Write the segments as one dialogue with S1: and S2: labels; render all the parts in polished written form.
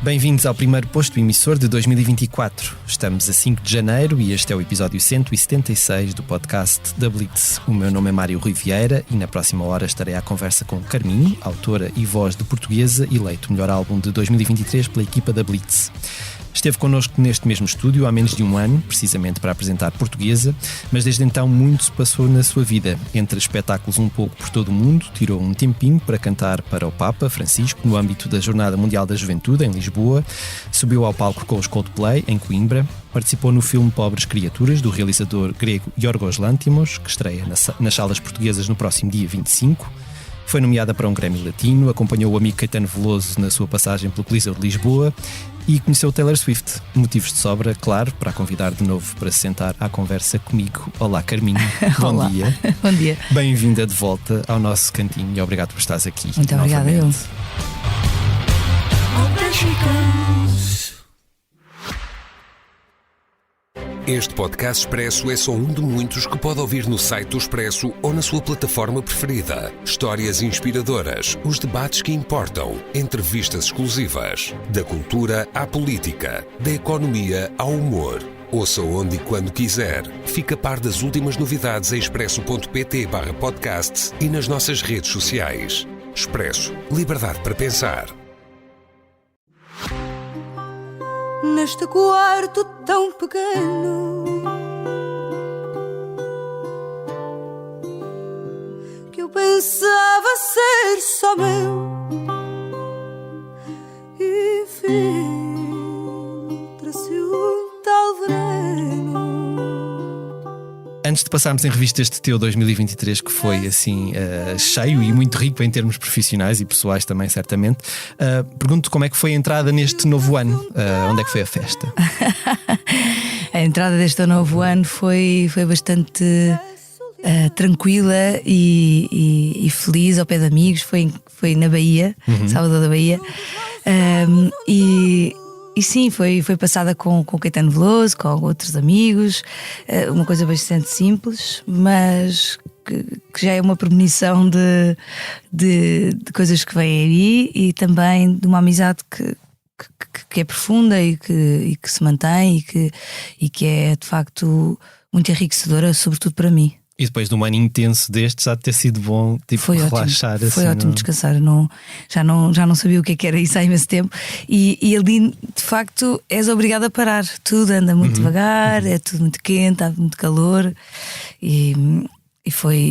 S1: Bem-vindos ao primeiro posto emissor de 2024. Estamos a 5 de janeiro e este é o episódio 176 do podcast da Blitz. O meu nome é Mário Rui Vieira e na próxima hora estarei à conversa com Carminho, autora e voz de Portuguesa, eleito melhor álbum de 2023 pela equipa da Blitz. Esteve connosco neste mesmo estúdio há menos de um ano, precisamente para apresentar Portuguesa, mas desde então muito se passou na sua vida. Entre espetáculos um pouco por todo o mundo, tirou um tempinho para cantar para o Papa Francisco no âmbito da Jornada Mundial da Juventude, em Lisboa, subiu ao palco com os Coldplay, em Coimbra, participou no filme Pobres Criaturas, do realizador grego Yorgos Lanthimos, que estreia nas salas portuguesas no próximo dia 25, foi nomeada para um Grammy Latino, acompanhou o amigo Caetano Veloso na sua passagem pelo Coliseu de Lisboa e conheceu Taylor Swift. Motivos de sobra, claro, para a convidar de novo para se sentar à conversa comigo. Olá, Carminho. Bom dia.
S2: Bom dia.
S1: Bem-vinda de volta ao nosso cantinho e obrigado por estares aqui.
S2: Muito obrigada, eu.
S3: Este podcast Expresso é só um de muitos que pode ouvir no site do Expresso ou na sua plataforma preferida. Histórias inspiradoras, os debates que importam, entrevistas exclusivas. Da cultura à política, da economia ao humor. Ouça onde e quando quiser. Fica a par das últimas novidades em expresso.pt/podcast e nas nossas redes sociais. Expresso. Liberdade para pensar.
S4: Neste quarto tão pequeno que eu pensava ser só meu e filtra-se um tal veneno.
S1: Antes de passarmos em revista este teu 2023, que foi assim cheio e muito rico em termos profissionais e pessoais também, certamente, pergunto como é que foi a entrada neste novo ano? Onde é que foi a festa?
S2: A entrada deste novo ano foi bastante tranquila e feliz, ao pé de amigos. Foi na Bahia, Salvador da Bahia. E sim, foi passada com o Caetano Veloso, com outros amigos, uma coisa bastante simples, mas que já é uma premonição de coisas que vêm aí e também de uma amizade que é profunda e que se mantém e que é de facto muito enriquecedora, sobretudo para mim.
S1: E depois de um ano intenso destes, há de ter sido bom
S2: foi
S1: relaxar.
S2: Ótimo. Foi
S1: assim,
S2: ótimo descansar. Já não sabia o que era isso há imenso tempo. E ali, de facto, és obrigado a parar. Tudo anda muito devagar, é tudo muito quente, há muito calor. E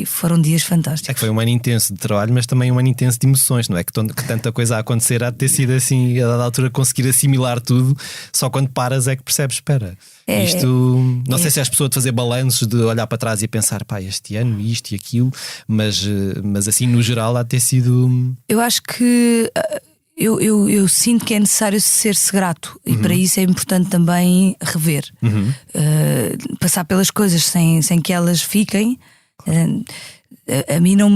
S2: foram dias fantásticos.
S1: É que foi um ano intenso de trabalho, mas também um ano intenso de emoções, não é? Que tanta coisa a acontecer, há de ter sido assim, a dada altura conseguir assimilar tudo. Só quando paras é que percebes, espera, isto, não sei se és pessoa de fazer balanços, de olhar para trás e pensar, pá, este ano, isto e aquilo, mas assim, no geral, há de ter sido...
S2: Eu acho que eu sinto que é necessário ser-se grato e para isso é importante também rever, passar pelas coisas sem que elas fiquem. A mim não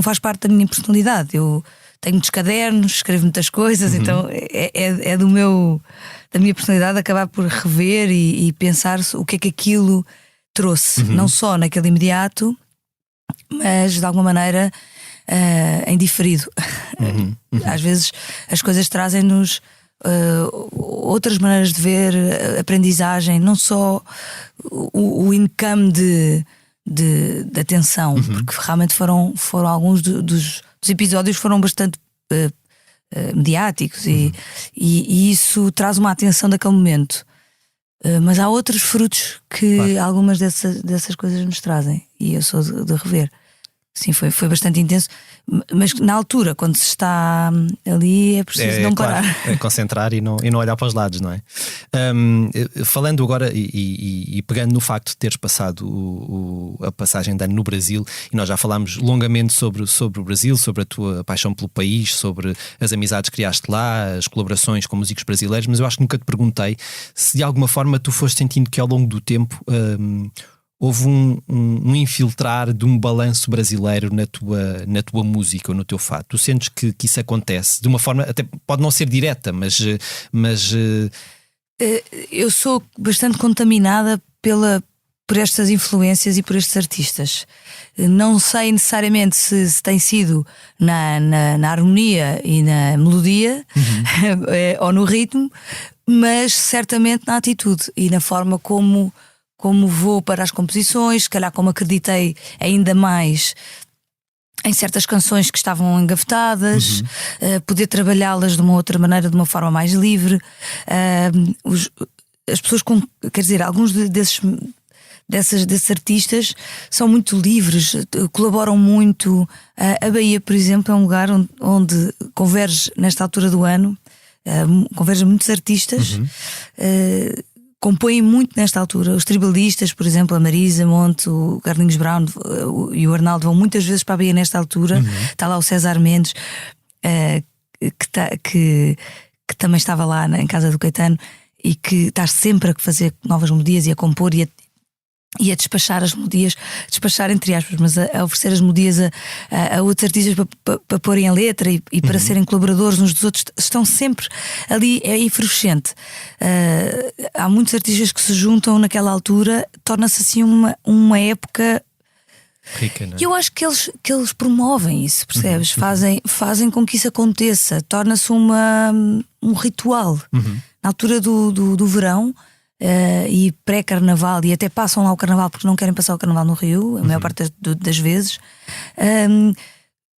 S2: faz parte da minha personalidade. Eu tenho muitos cadernos, escrevo muitas coisas, então é da minha personalidade acabar por rever e pensar o que é que aquilo trouxe, não só naquele imediato, mas de alguma maneira em diferido. Às vezes as coisas trazem-nos outras maneiras de ver, aprendizagem, não só o income de atenção, porque realmente foram alguns dos episódios foram bastante mediáticos e isso traz uma atenção daquele momento, mas há outros frutos que algumas dessas coisas nos trazem e eu sou de rever. Sim, foi bastante intenso, mas na altura, quando se está ali, é preciso não parar.
S1: Claro, é concentrar e não olhar para os lados, não é? Falando agora e pegando no facto de teres passado a passagem de ano no Brasil, e nós já falámos longamente sobre o Brasil, sobre a tua paixão pelo país, sobre as amizades que criaste lá, as colaborações com músicos brasileiros, mas eu acho que nunca te perguntei se de alguma forma tu foste sentindo que ao longo do tempo houve um infiltrar de um balanço brasileiro na tua música ou no teu fado. Tu sentes que isso acontece de uma forma, até pode não ser direta, mas eu
S2: sou bastante contaminada por estas influências e por estes artistas. Não sei necessariamente se tem sido na harmonia e na melodia ou no ritmo, mas certamente na atitude e na forma como vou para as composições, se calhar como acreditei ainda mais em certas canções que estavam engavetadas, poder trabalhá-las de uma outra maneira, de uma forma mais livre. As pessoas, quer dizer, alguns desses artistas são muito livres, colaboram muito. A Bahia, por exemplo, é um lugar onde converge, nesta altura do ano, convergem muitos artistas. Compõem muito nesta altura. Os tribalistas, por exemplo, a Marisa Monte, o Carlinhos Brown e o Arnaldo vão muitas vezes para a Bahia nesta altura. Está lá o César Mendes, que também estava lá em casa do Caetano e que está sempre a fazer novas melodias e a compor e a despachar as melodias, despachar entre aspas, mas a oferecer as melodias a outros artistas para porem a letra e para serem colaboradores uns dos outros. Estão sempre ali, é efervescente. Há muitos artistas que se juntam naquela altura, torna-se assim uma época
S1: rica, não é?
S2: E eu acho que eles promovem isso, percebes? Fazem com que isso aconteça, torna-se um ritual. Na altura do verão, e pré-carnaval, e até passam lá o carnaval porque não querem passar o carnaval no Rio, a maior parte das vezes,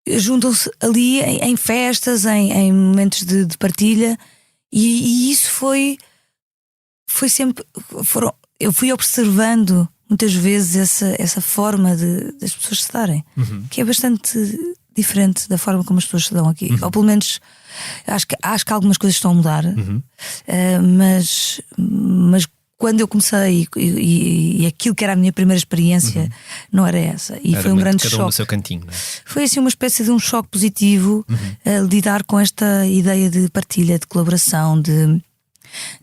S2: juntam-se ali em festas, em momentos de partilha, e isso foi sempre. Eu fui observando muitas vezes essa forma das pessoas se darem, que é bastante diferente da forma como as pessoas se dão aqui, ou pelo menos. Acho que algumas coisas estão a mudar, mas quando eu comecei e aquilo que era a minha primeira experiência não era essa, e era foi um grande choque.
S1: Cada um no seu cantinho, não é?
S2: Foi assim uma espécie de um choque positivo, lidar com esta ideia de partilha, de colaboração,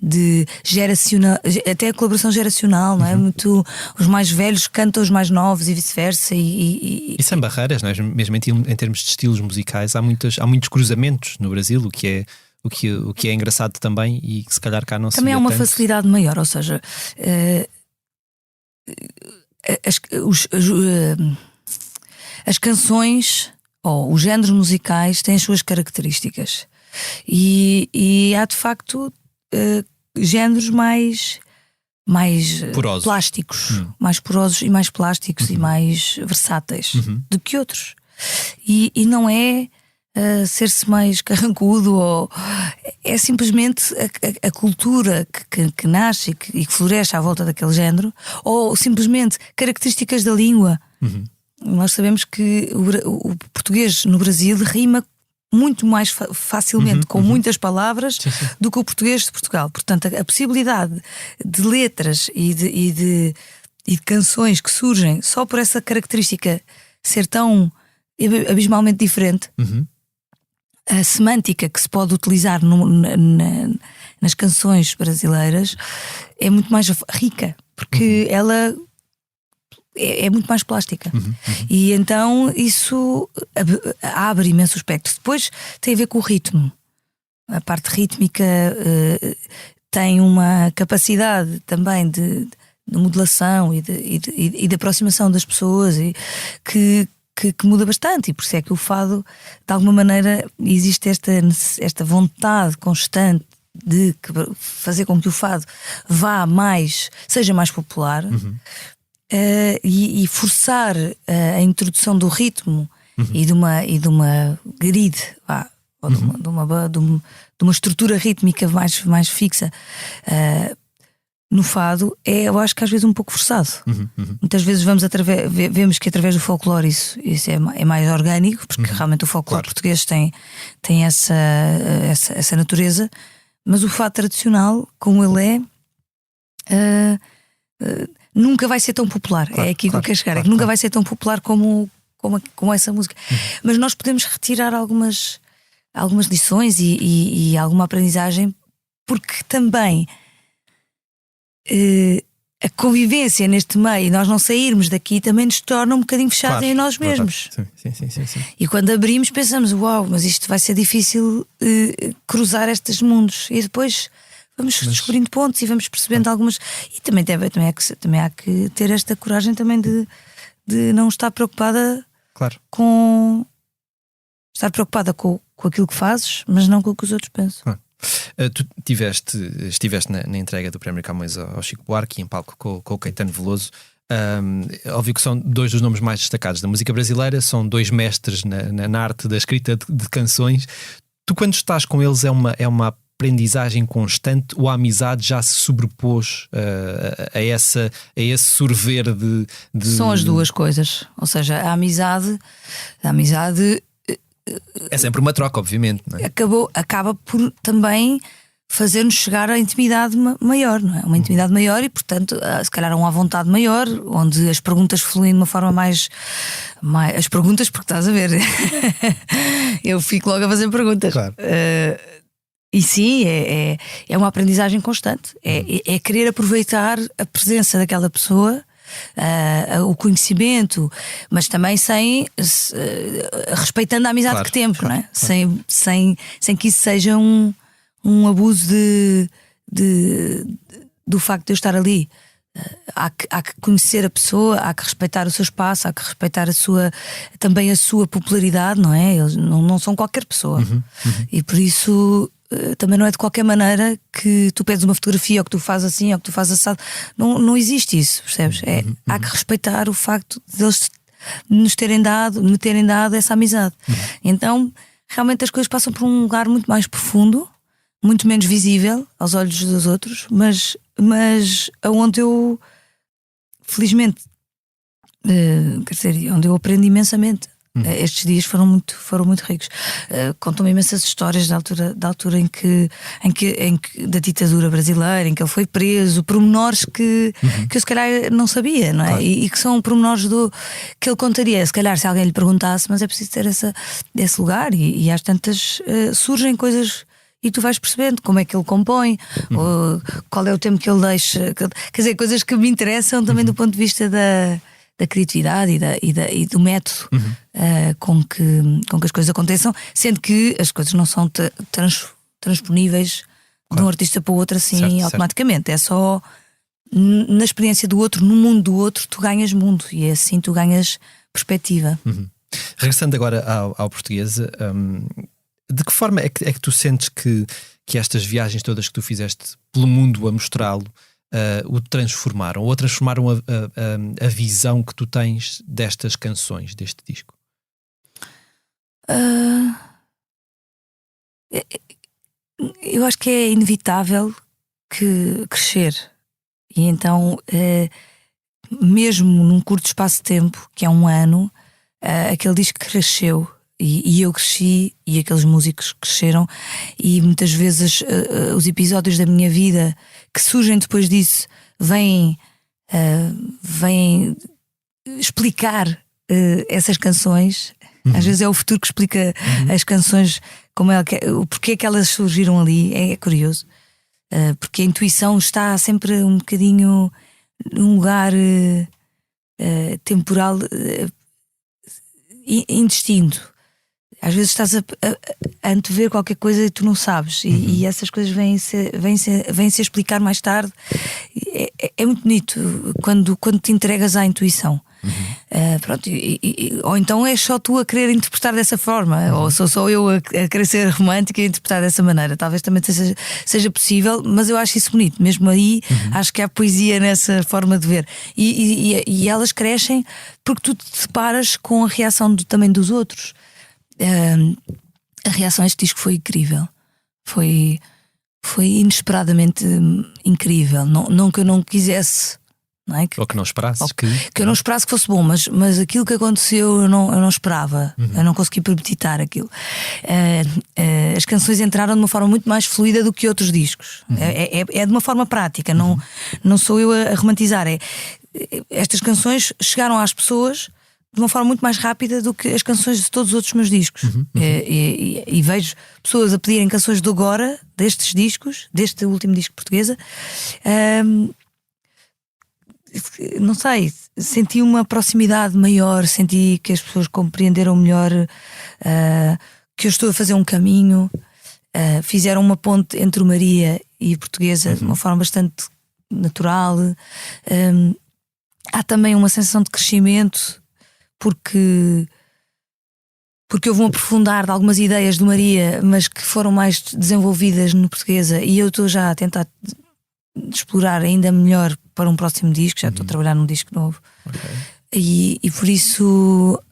S2: de geracional, até a colaboração geracional, não é? Muito, os mais velhos cantam os mais novos e vice-versa. E
S1: sem barreiras, não é? Mesmo em termos de estilos musicais, há muitos cruzamentos no Brasil, o que é engraçado também e que se calhar cá não se vê
S2: também há uma
S1: tanto.
S2: facilidade maior, ou seja, as canções ou os géneros musicais têm as suas características e há de facto géneros mais
S1: porosos.
S2: Plásticos, mais porosos e mais plásticos e mais versáteis do que outros. E não é ser-se mais carrancudo, ou é simplesmente a cultura que nasce e que floresce à volta daquele género, ou simplesmente características da língua. Nós sabemos que o português no Brasil rima muito mais facilmente com muitas palavras do que o português de Portugal. Portanto, a possibilidade de letras e de canções que surgem só por essa característica ser tão abismalmente diferente, a semântica que se pode utilizar nas canções brasileiras é muito mais rica, porque ela é muito mais plástica. E então isso abre imenso espectro. Depois tem a ver com o ritmo. A parte rítmica tem uma capacidade também de modulação e de aproximação das pessoas que muda bastante, e por isso é que o fado, de alguma maneira, existe esta vontade constante de fazer com que o fado seja mais popular. E forçar a introdução do ritmo e de uma grid, ou de uma estrutura rítmica mais fixa no fado, eu acho que às vezes um pouco forçado. Muitas vezes vemos que através do folclore isso é mais orgânico, porque realmente o folclore português tem essa natureza, mas o fado tradicional, como ele nunca vai ser tão popular. É aqui que eu quero chegar. É que nunca vai ser tão popular como essa música. Mas nós podemos retirar algumas lições e alguma aprendizagem, porque também a convivência neste meio, nós não sairmos daqui, também nos torna um bocadinho fechados em nós mesmos.
S1: Sim.
S2: E quando abrimos pensamos, uau, mas isto vai ser difícil cruzar estes mundos. E depois vamos descobrindo pontos e vamos percebendo algumas. E também há que ter esta coragem também de não estar preocupada com. Estar preocupada com aquilo que fazes, mas não com o que os outros pensam.
S1: Tu estiveste na entrega do Prémio Camões ao Chico Buarque, em palco com o Caetano Veloso. Óbvio que são dois dos nomes mais destacados da música brasileira, são dois mestres na arte da escrita de canções. Tu, quando estás com eles, é uma aprendizagem constante, ou a amizade já se sobrepôs a esse sorver de...
S2: São as duas coisas. Ou seja, a amizade
S1: é sempre uma troca, obviamente, não é?
S2: Acaba por também fazer-nos chegar à intimidade maior, não é? Uma intimidade maior e, portanto, se calhar uma vontade maior, onde as perguntas fluem de uma forma mais as perguntas, porque estás a ver, eu fico logo a fazer perguntas.
S1: Claro.
S2: E sim, é uma aprendizagem constante. É querer aproveitar a presença daquela pessoa, o conhecimento, mas também respeitando a amizade que temos, não é? Sem que isso seja um abuso do facto de eu estar ali. Há que conhecer a pessoa, há que respeitar o seu espaço, há que respeitar também a sua popularidade, não é? Eles não são qualquer pessoa. E por isso também não é de qualquer maneira que tu pedes uma fotografia, ou que tu fazes assim, ou que tu fazes assado. Não existe isso, percebes? Há que respeitar o facto de eles me terem dado essa amizade. Então realmente as coisas passam por um lugar muito mais profundo, muito menos visível aos olhos dos outros, mas onde eu, felizmente, quer dizer, onde eu aprendi imensamente. Estes dias foram muito ricos. Contam-me imensas histórias da altura em que da ditadura brasileira, em que ele foi preso, pormenores que eu se calhar não sabia, não é? Claro. E que são pormenores que ele contaria, se calhar, se alguém lhe perguntasse, mas é preciso ter esse lugar, e às tantas surgem coisas. E tu vais percebendo como é que ele compõe, ou qual é o tempo que ele deixa. Quer dizer, coisas que me interessam também do ponto de vista da criatividade e do método com que as coisas aconteçam, sendo que as coisas não são transponíveis de um artista para o outro assim automaticamente. Certo. É só na experiência do outro, no mundo do outro, tu ganhas mundo, e assim tu ganhas perspectiva.
S1: Regressando agora ao português, de que forma é que tu sentes que estas viagens todas que tu fizeste pelo mundo a mostrá-lo o transformaram, ou transformaram a visão que tu tens destas canções, deste disco?
S2: Eu acho que é inevitável crescer, e então mesmo num curto espaço de tempo, que é um ano, aquele disco cresceu. E eu cresci, e aqueles músicos cresceram, e muitas vezes os episódios da minha vida que surgem depois disso vêm explicar essas canções. Às vezes é o futuro que explica as canções, o porquê que elas surgiram ali. É curioso, porque a intuição está sempre um bocadinho num lugar temporal indistinto. Às vezes estás a antever qualquer coisa e tu não sabes, e essas coisas vêm-se explicar mais tarde. É muito bonito quando te entregas à intuição. Pronto, ou então és só tu a querer interpretar dessa forma, ou sou só eu a querer ser romântica e interpretar dessa maneira. Talvez também seja possível, mas eu acho isso bonito. Mesmo aí, acho que há poesia nessa forma de ver, e elas crescem porque tu te deparas com a reação também dos outros. A reação a este disco foi incrível, foi inesperadamente incrível. Não que eu não quisesse, não é?
S1: Ou que não esperasses
S2: que eu não esperasse que fosse bom, mas aquilo que aconteceu eu não esperava. Eu não consegui premeditar aquilo. As canções entraram de uma forma muito mais fluida do que outros discos. É de uma forma prática, não sou eu a romantizar. Estas canções chegaram às pessoas de uma forma muito mais rápida do que as canções de todos os outros meus discos. E vejo pessoas a pedirem canções de agora, destes discos, deste último disco portuguesa. Não sei, senti uma proximidade maior, senti que as pessoas compreenderam melhor que eu estou a fazer um caminho. fizeram uma ponte entre o Maria e a Portuguesa de uma forma bastante natural. Há também uma sensação de crescimento porque houve um aprofundar de algumas ideias do Maria, mas que foram mais desenvolvidas no Portuguesa, e eu estou já a tentar explorar ainda melhor para um próximo disco. Já estou a trabalhar num disco novo. E por isso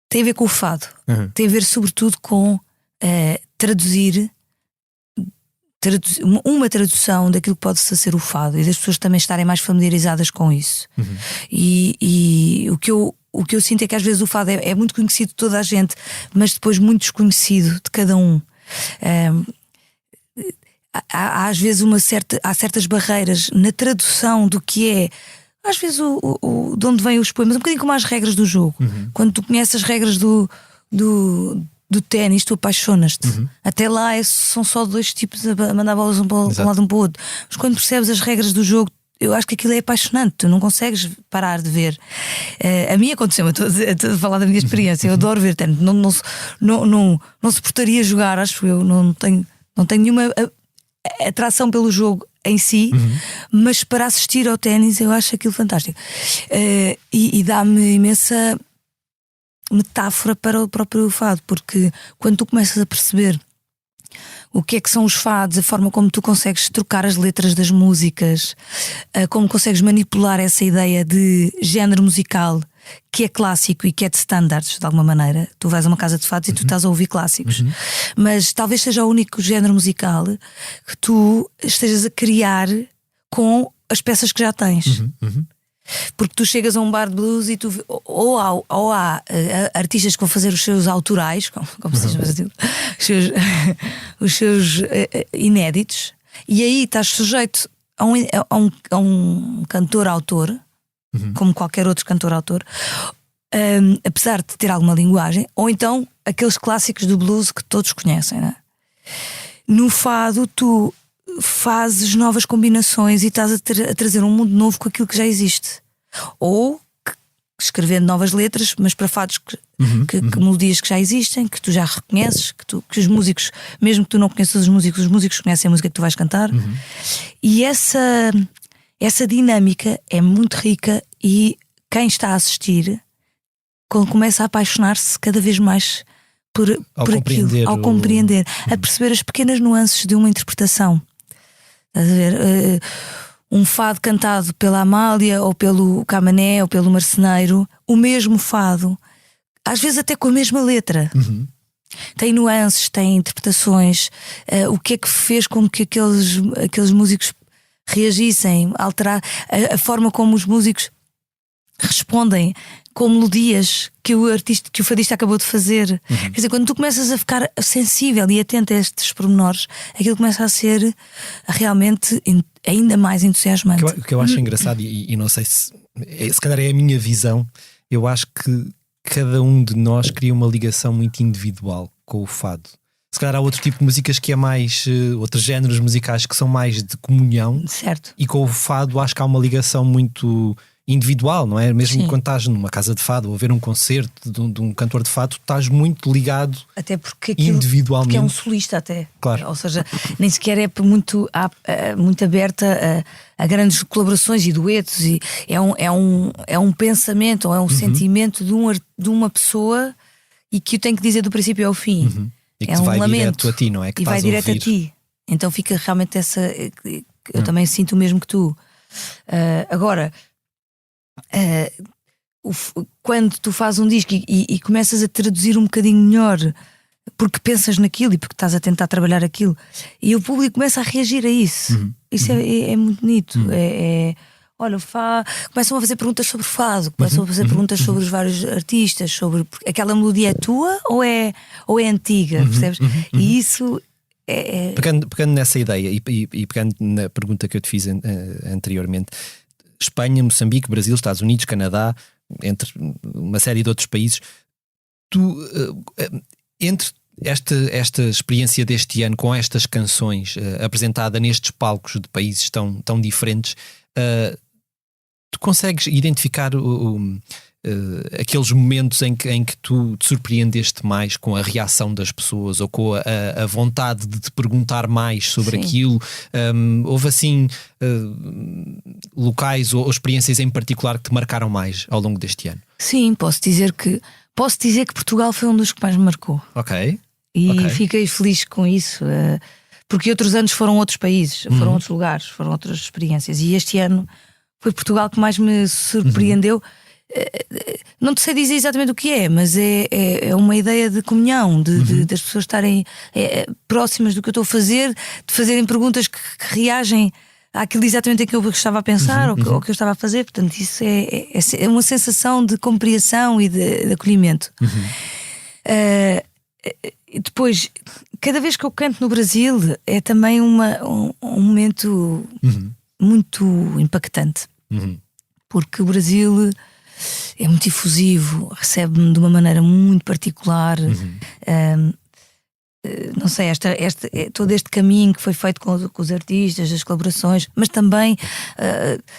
S2: tem a ver com o fado, tem a ver sobretudo com traduzir uma tradução daquilo que pode ser o fado, e das pessoas também estarem mais familiarizadas com isso. E o que eu sinto é que às vezes o fado é muito conhecido de toda a gente, mas depois muito desconhecido de cada um. Há às vezes há certas barreiras na tradução do que é, às vezes, de onde vêm os poemas, um bocadinho como as regras do jogo. Quando tu conheces as regras do ténis, tu apaixonas-te. Até lá são só dois tipos a mandar bolas um para um lado um para o outro. Mas quando percebes as regras do jogo, eu acho que aquilo é apaixonante. Tu não consegues parar de ver. A mim aconteceu, estou a falar da minha experiência. Eu adoro ver ténis. Não suportaria jogar, acho eu. Não tenho nenhuma atração pelo jogo em si, mas para assistir ao ténis eu acho aquilo fantástico. E dá-me imensa metáfora para o próprio fado, porque quando tu começas a perceber o que é que são os fados, a forma como tu consegues trocar as letras das músicas, como consegues manipular essa ideia de género musical que é clássico e que é de standards, de alguma maneira. Tu vais a uma casa de fados e tu estás a ouvir clássicos, mas talvez seja o único género musical que tu estejas a criar com as peças que já tens. Porque tu chegas a um bar de blues e tu ou há artistas que vão fazer os seus autorais, como se diz no Brasil, os seus inéditos, e aí estás sujeito a um cantor-autor, como qualquer outro cantor-autor, apesar de ter alguma linguagem, ou então aqueles clássicos do blues que todos conhecem, não é? No fado tu fazes novas combinações e estás a trazer um mundo novo com aquilo que já existe, ou escrevendo novas letras, mas para fados que melodias que já existem, que tu já reconheces, que os músicos, mesmo que tu não conheças os músicos conhecem a música que tu vais cantar. E essa dinâmica é muito rica, e quem está a assistir começa a apaixonar-se cada vez mais por aquilo, ao compreender, a perceber as pequenas nuances de uma interpretação. Estás a ver? Um fado cantado pela Amália, ou pelo Camané, ou pelo Marceneiro, o mesmo fado, às vezes até com a mesma letra, tem nuances, tem interpretações. O que é que fez com que aqueles músicos reagissem, alterar a forma como os músicos respondem com melodias que o fadista acabou de fazer. Quer dizer, quando tu começas a ficar sensível e atento a estes pormenores, aquilo começa a ser realmente ainda mais entusiasmante.
S1: O que eu acho engraçado, e não sei se calhar é a minha visão, eu acho que cada um de nós cria uma ligação muito individual com o fado. Se calhar há outro tipo de músicas que é mais, outros géneros musicais que são mais de comunhão.
S2: Certo.
S1: E com o fado acho que há uma ligação muito individual, não é? Mesmo quando estás numa casa de fado ou a ver um concerto de um cantor de fado, estás muito ligado, até porque individualmente.
S2: Porque é um solista até.
S1: Claro.
S2: Ou seja, nem sequer é muito aberta a grandes colaborações e duetos, e é um pensamento ou é um sentimento de uma pessoa, e que o tem que dizer do princípio ao fim.
S1: E que vai direto a ti, não é? Que
S2: e vai direto a ti. Então fica realmente essa. Eu também sinto o mesmo que tu. Agora, quando tu fazes um disco e começas a traduzir um bocadinho melhor, porque pensas naquilo e porque estás a tentar trabalhar aquilo, e o público começa a reagir a isso. Isso é muito bonito. Olha, começam a fazer perguntas sobre fado, começam a fazer perguntas sobre os vários artistas, sobre aquela melodia é tua ou é antiga, percebes? E isso é.
S1: Pegando nessa ideia e pegando na pergunta que eu te fiz anteriormente, Espanha, Moçambique, Brasil, Estados Unidos, Canadá, entre uma série de outros países, entre esta experiência deste ano com estas canções apresentada nestes palcos de países tão diferentes, tu consegues identificar aqueles momentos em que tu te surpreendeste mais com a reação das pessoas ou com a vontade de te perguntar mais sobre aquilo? Houve assim locais ou experiências em particular que te marcaram mais ao longo deste ano?
S2: Sim, posso dizer que Portugal foi um dos que mais me marcou.
S1: Ok.
S2: E fiquei feliz com isso, porque outros anos foram outros países, foram outros lugares, foram outras experiências. E este ano foi Portugal que mais me surpreendeu. Não te sei dizer exatamente o que é, mas é uma ideia de comunhão, das pessoas estarem próximas do que eu estou a fazer, de fazerem perguntas que reagem àquilo exatamente que eu estava a pensar ou que eu estava a fazer. Portanto, isso é uma sensação de compreensão e de acolhimento. Depois, cada vez que eu canto no Brasil é também um momento muito impactante, porque o Brasil é muito efusivo, recebe-me de uma maneira muito particular. Não sei, todo este caminho que foi feito com os artistas, as colaborações, mas também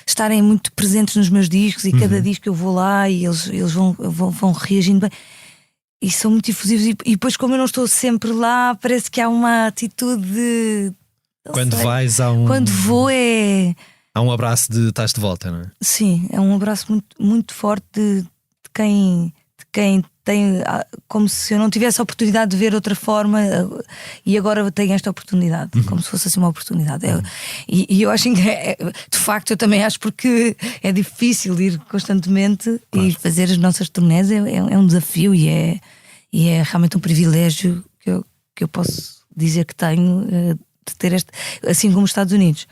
S2: estarem muito presentes nos meus discos, e cada disco eu vou lá e eles vão reagindo bem. E são muito efusivos, e depois, como eu não estou sempre lá, parece que há uma atitude de...
S1: Quando
S2: vou
S1: há um abraço de estás de volta, não é?
S2: Sim, é um abraço muito, muito forte de quem tem, como se eu não tivesse a oportunidade de ver outra forma, e agora eu tenho esta oportunidade, como se fosse assim uma oportunidade. E eu acho que de facto, eu também acho, porque é difícil ir constantemente, e fazer as nossas turnés é um desafio, e é realmente um privilégio que eu posso dizer que tenho, de ter assim como os Estados Unidos,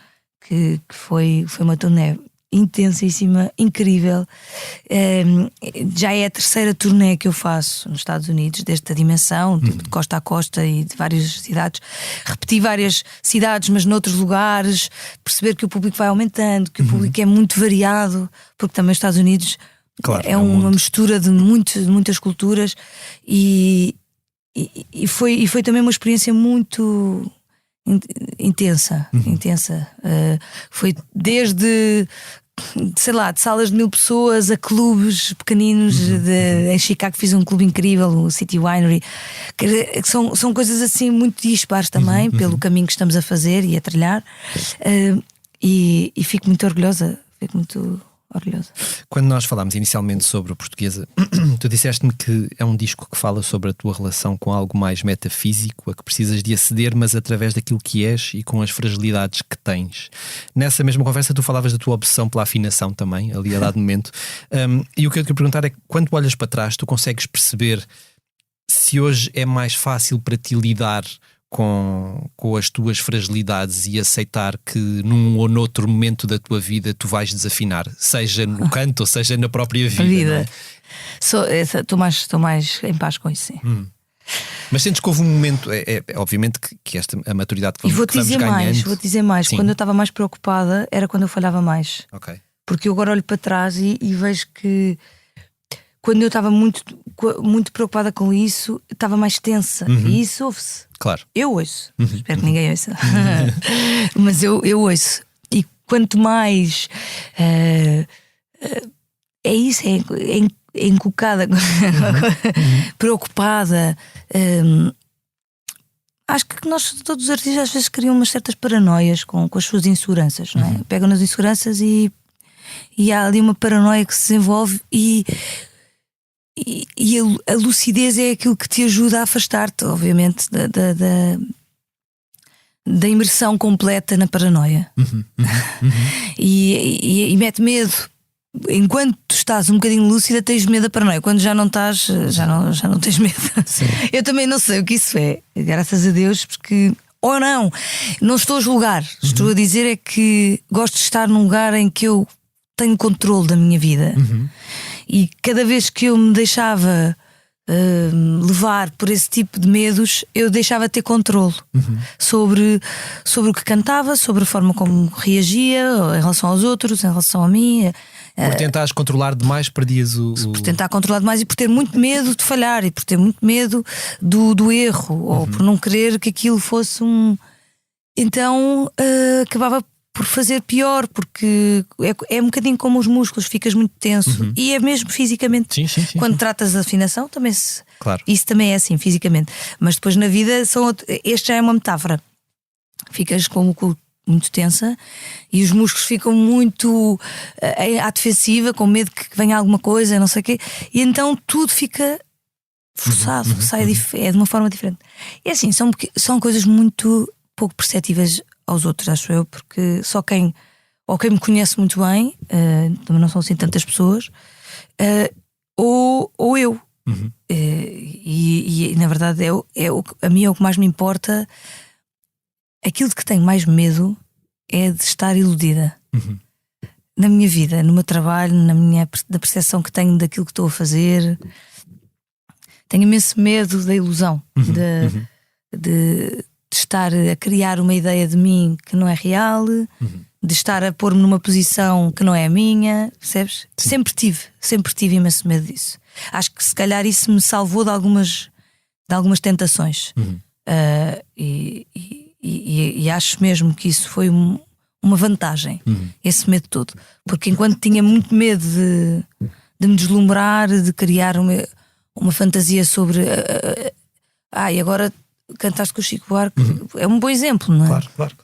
S2: que foi uma turnê intensíssima, incrível. Já é a terceira turnê que eu faço nos Estados Unidos, desta dimensão, de costa a costa e de várias cidades. Repeti várias cidades, mas noutros lugares, perceber que o público vai aumentando, que o público é muito variado, porque também os Estados Unidos é uma mistura de muitas culturas, e foi também uma experiência muito intensa. Foi desde, sei lá, de salas de 1000 pessoas a clubes pequeninos. Em Chicago fiz um clube incrível, o City Winery, que são coisas assim muito dispares também, pelo caminho que estamos a fazer e a trilhar, e fico muito orgulhosa.
S1: Quando nós falámos inicialmente sobre o Portuguesa, tu disseste-me que é um disco que fala sobre a tua relação com algo mais metafísico, a que precisas de aceder, mas através daquilo que és e com as fragilidades que tens. Nessa mesma conversa tu falavas da tua obsessão pela afinação também, ali a dado momento. E o que eu te quero perguntar é, quando olhas para trás, tu consegues perceber se hoje é mais fácil para ti lidar com as tuas fragilidades e aceitar que num ou noutro momento da tua vida tu vais desafinar, seja no canto ou seja na própria vida.
S2: Estou mais em paz com isso, sim.
S1: Mas sentes que houve um momento, obviamente que a maturidade que vamos ganhando.
S2: Vou-te dizer mais, quando eu estava mais preocupada era quando eu falhava mais. Porque eu agora olho para trás e vejo que quando eu estava muito, muito preocupada com isso, estava mais tensa. E isso ouve-se.
S1: Claro.
S2: Eu ouço. Espero que ninguém ouça. Mas eu ouço. E quanto mais é isso, é encucada, preocupada. Acho que todos os artistas às vezes criam umas certas paranoias com as suas inseguranças, não é? Pegam nas inseguranças e há ali uma paranoia que se desenvolve, e a lucidez é aquilo que te ajuda a afastar-te, obviamente, da imersão completa na paranoia. E mete medo. Enquanto tu estás um bocadinho lúcida, tens medo da paranoia. Quando já não estás, já não tens medo. Eu também não sei o que isso é, graças a Deus, porque... Ou não estou a julgar. Estou a dizer é que gosto de estar num lugar em que eu tenho controle da minha vida. E cada vez que eu me deixava levar por esse tipo de medos, eu deixava de ter controle sobre o que cantava, sobre a forma como reagia em relação aos outros, em relação a mim.
S1: Por tentares controlar demais, perdias
S2: Por tentar controlar demais, e por ter muito medo de falhar, e por ter muito medo do erro, ou por não querer que aquilo fosse um... Então acabava por fazer pior, porque é um bocadinho como os músculos, ficas muito tenso e é mesmo fisicamente.
S1: Sim.
S2: Quando tratas de afinação, também
S1: Claro.
S2: isso também é assim, fisicamente. Mas depois na vida, este já é uma metáfora. Ficas com o cu muito tensa e os músculos ficam muito à defensiva, com medo que venha alguma coisa, não sei o quê, e então tudo fica forçado, é de uma forma diferente. E assim, são coisas muito pouco perceptíveis aos outros, acho eu, porque só quem me conhece muito bem, também não são assim tantas pessoas, ou eu. E na verdade a mim é o que mais me importa. Aquilo de que tenho mais medo é de estar iludida na minha vida, no meu trabalho, na percepção que tenho daquilo que estou a fazer. Tenho imenso medo da ilusão, de estar a criar uma ideia de mim que não é real, de estar a pôr-me numa posição que não é a minha, percebes? Sempre tive imenso medo disso. Acho que se calhar isso me salvou de algumas tentações. E acho mesmo que isso foi uma vantagem, esse medo todo. Porque enquanto tinha muito medo de me deslumbrar, de criar uma fantasia sobre e agora cantaste com o Chico Buarque, é um bom exemplo, não é?
S1: Claro.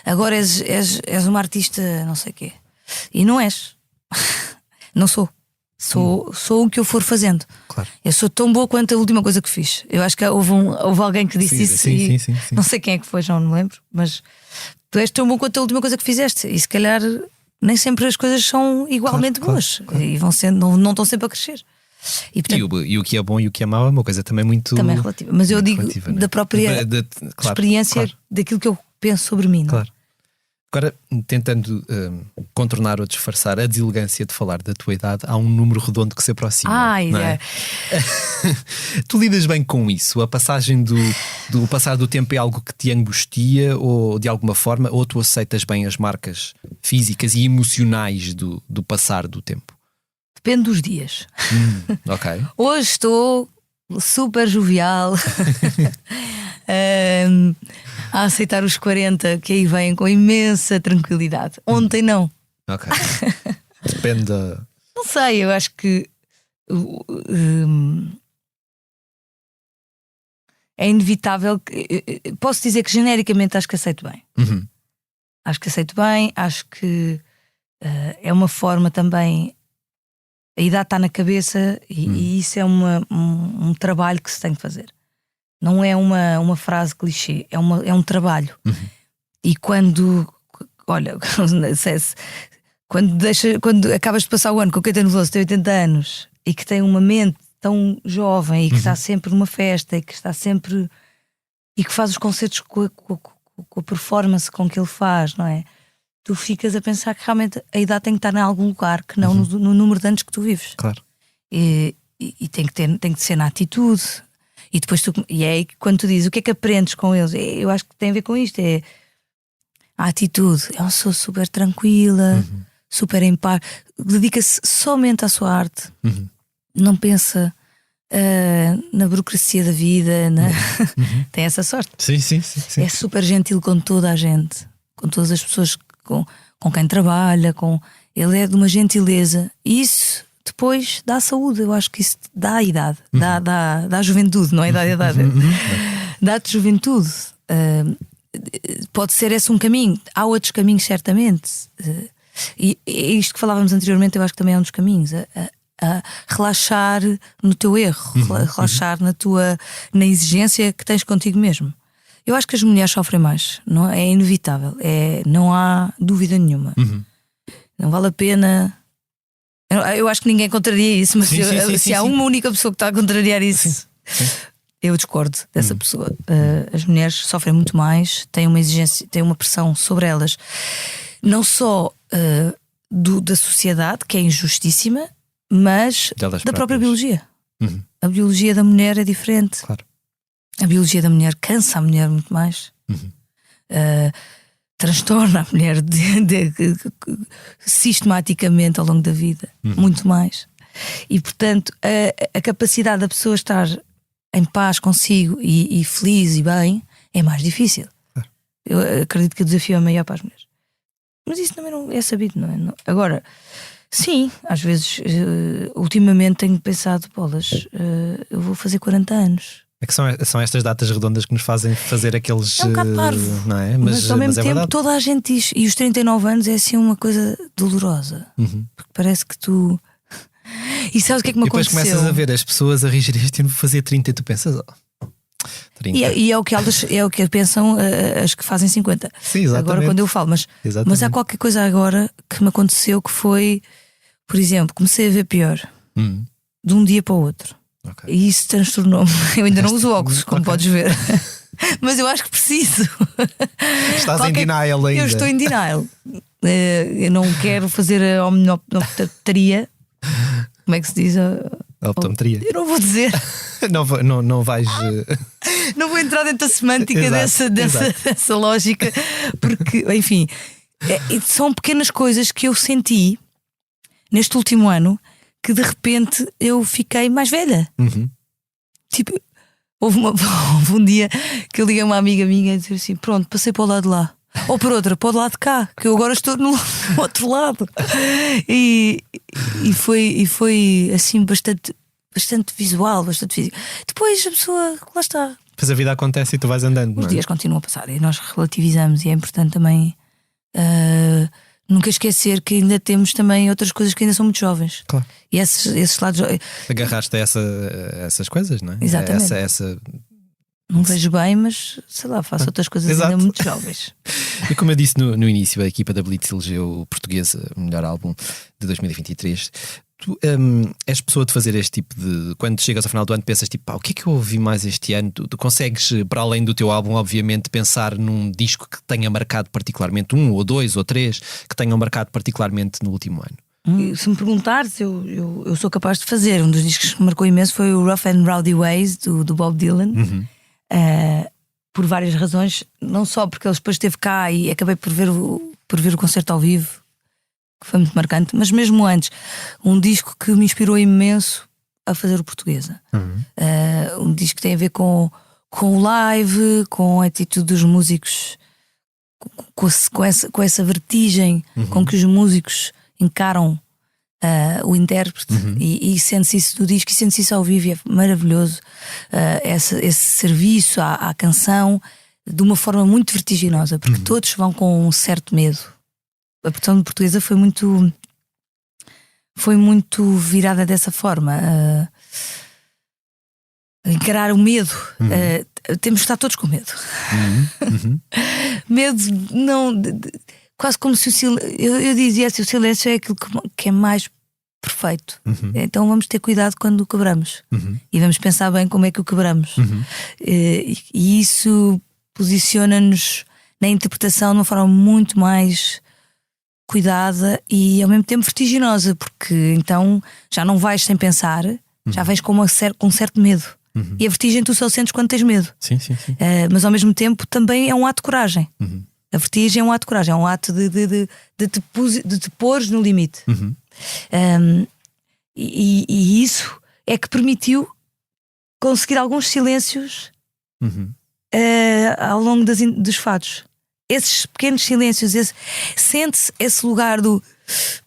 S2: Agora és uma artista não sei o quê. E não és. Não sou. Sou o que eu for fazendo.
S1: Claro.
S2: Eu sou tão boa quanto a última coisa que fiz. Eu acho que houve alguém que disse isso.
S1: Sim.
S2: Não sei quem é que foi, já não me lembro. Mas tu és tão bom quanto a última coisa que fizeste. E se calhar nem sempre as coisas são igualmente boas. Claro. E vão sendo, não estão sempre a crescer. E, portanto,
S1: e o que é bom e o que é mau é uma coisa também muito.
S2: Também relativa. Mas eu digo
S1: relativa,
S2: da própria experiência daquilo que eu penso sobre mim. Não?
S1: Claro. Agora, tentando contornar ou disfarçar a deselegância de falar da tua idade, há um número redondo que se aproxima. Não é? Tu lidas bem com isso? A passagem do passar do tempo é algo que te angustia ou de alguma forma, ou tu aceitas bem as marcas físicas e emocionais do passar do tempo?
S2: Depende dos dias.
S1: Ok.
S2: Hoje estou super jovial. A aceitar os 40 que aí vêm com imensa tranquilidade. Ontem não.
S1: Ok. Depende da...
S2: Não sei, eu acho que é inevitável que, posso dizer que genericamente acho que aceito bem. Acho que aceito bem. Acho que é uma forma também. A idade está na cabeça e isso é um trabalho que se tem que fazer. Não é uma frase clichê, é um trabalho. E quando quando acabas de passar o ano com quem tem 80 anos e que tem uma mente tão jovem e que está sempre numa festa e que está sempre e que faz os concertos com a performance com que ele faz, não é? Tu ficas a pensar que realmente a idade tem que estar em algum lugar, que não no número de anos que tu vives.
S1: Claro.
S2: E tem que ser na atitude. E depois e é aí que quando tu dizes o que é que aprendes com eles, eu acho que tem a ver com isto, é a atitude. É uma pessoa super tranquila, super em paz, dedica-se somente à sua arte, não pensa na burocracia da vida, tem essa sorte.
S1: Sim.
S2: É super gentil com toda a gente, com todas as pessoas com quem trabalha, ele é de uma gentileza. E isso depois dá saúde. Eu acho que isso dá a idade, dá juventude, não é dá a idade, dá-te juventude. Pode ser esse um caminho, há outros caminhos certamente, e isto que falávamos anteriormente eu acho que também é um dos caminhos, a relaxar no teu erro, relaxar na exigência que tens contigo mesmo. Eu acho que as mulheres sofrem mais, não é inevitável, não há dúvida nenhuma. Não vale a pena. Eu acho que ninguém contraria isso, mas se há uma única pessoa que está a contrariar isso, eu discordo dessa pessoa. As mulheres sofrem muito mais, têm uma exigência, têm uma pressão sobre elas, não só da sociedade, que é injustíssima, mas da própria biologia. A biologia da mulher é diferente.
S1: Claro.
S2: A biologia da mulher cansa a mulher muito mais. Transtorna a mulher sistematicamente ao longo da vida, muito mais. E portanto a capacidade da pessoa estar em paz consigo e feliz e bem é mais difícil. Eu acredito que o desafio é maior para as mulheres. Mas isso também não é sabido, não é? Agora, sim, às vezes, ultimamente tenho pensado, bolas, eu vou fazer 40 anos.
S1: É que são estas datas redondas que nos fazem fazer aqueles.
S2: É um bocado parvo,
S1: não é?
S2: mas ao mesmo
S1: é
S2: tempo
S1: verdade.
S2: toda a gente diz. E os 39 anos é assim uma coisa dolorosa. Porque parece que tu. E sabes o que é que me
S1: E depois
S2: aconteceu?
S1: começas a ver as pessoas a rigir este ano, vou fazer 30 e tu pensas, 30.
S2: E é o que pensam as que fazem 50.
S1: Sim, exatamente.
S2: Agora quando eu falo, mas há qualquer coisa agora que me aconteceu que foi, por exemplo, comecei a ver pior de um dia para o outro.
S1: Okay.
S2: E isso transtornou-me. Eu ainda não uso óculos, como podes ver. Mas eu acho que preciso.
S1: Estás em denial ainda.
S2: Eu estou em denial. Eu não quero fazer a homeopatria. Como é que se diz?
S1: A optometria.
S2: Eu não vou dizer.
S1: não vais.
S2: Não vou entrar dentro da semântica
S1: Exato,
S2: dessa lógica, porque, enfim, são pequenas coisas que eu senti neste último ano que de repente eu fiquei mais velha. Tipo, houve um dia que eu liguei a uma amiga minha e disse assim: pronto, passei para o lado de lá. Ou para outra, para o lado de cá, que eu agora estou no outro lado. E foi assim bastante visual, bastante físico. Depois a pessoa, lá está.
S1: Depois a vida acontece e tu vais andando.
S2: Os dias continuam a passar e nós relativizamos, e é importante também nunca esquecer que ainda temos também outras coisas que ainda são muito jovens.
S1: Claro.
S2: E esses lados.
S1: Agarraste a essas coisas, não é?
S2: Exatamente.
S1: Essa...
S2: Não vejo bem, mas sei lá, faço outras coisas ainda muito jovens.
S1: E como eu disse no início, a equipa da Blitz elegeu o Portuguesa, o melhor álbum de 2023. Tu és pessoa de fazer este tipo de. Quando chegas ao final do ano, pensas tipo, o que é que eu ouvi mais este ano? Tu consegues, para além do teu álbum, obviamente, pensar num disco que tenha marcado particularmente, um ou dois ou três, que tenham marcado particularmente no último ano?
S2: Se me perguntares, eu sou capaz de fazer. Um dos discos que marcou imenso foi o Rough and Rowdy Ways do Bob Dylan. Por várias razões, não só porque ele depois esteve cá e acabei por ver o concerto ao vivo, que foi muito marcante, mas mesmo antes, um disco que me inspirou imenso a fazer o Portuguesa. Um disco que tem a ver com o live, com a atitude dos músicos, com essa vertigem com que os músicos encaram o intérprete, e sente-se isso no disco e sente-se isso ao vivo, e é maravilhoso. Esse serviço à canção de uma forma muito vertiginosa, porque todos vão com um certo medo. A produção portuguesa foi muito virada dessa forma, encarar o medo. Temos de estar todos com medo. Medo, não. Quase como se o silêncio. Eu dizia assim: o silêncio é aquilo que é mais perfeito. Então vamos ter cuidado quando o quebramos. E vamos pensar bem como é que o quebramos. E isso posiciona-nos na interpretação de uma forma muito mais cuidada e ao mesmo tempo vertiginosa, porque então já não vais sem pensar, já vais com um certo medo. E a vertigem tu só sentes quando tens medo.
S1: Sim.
S2: Mas ao mesmo tempo também é um ato de coragem. A vertigem é um ato de coragem, é um ato de te pôres no limite. E isso é que permitiu conseguir alguns silêncios ao longo dos fados. Esses pequenos silêncios, sente-se esse lugar do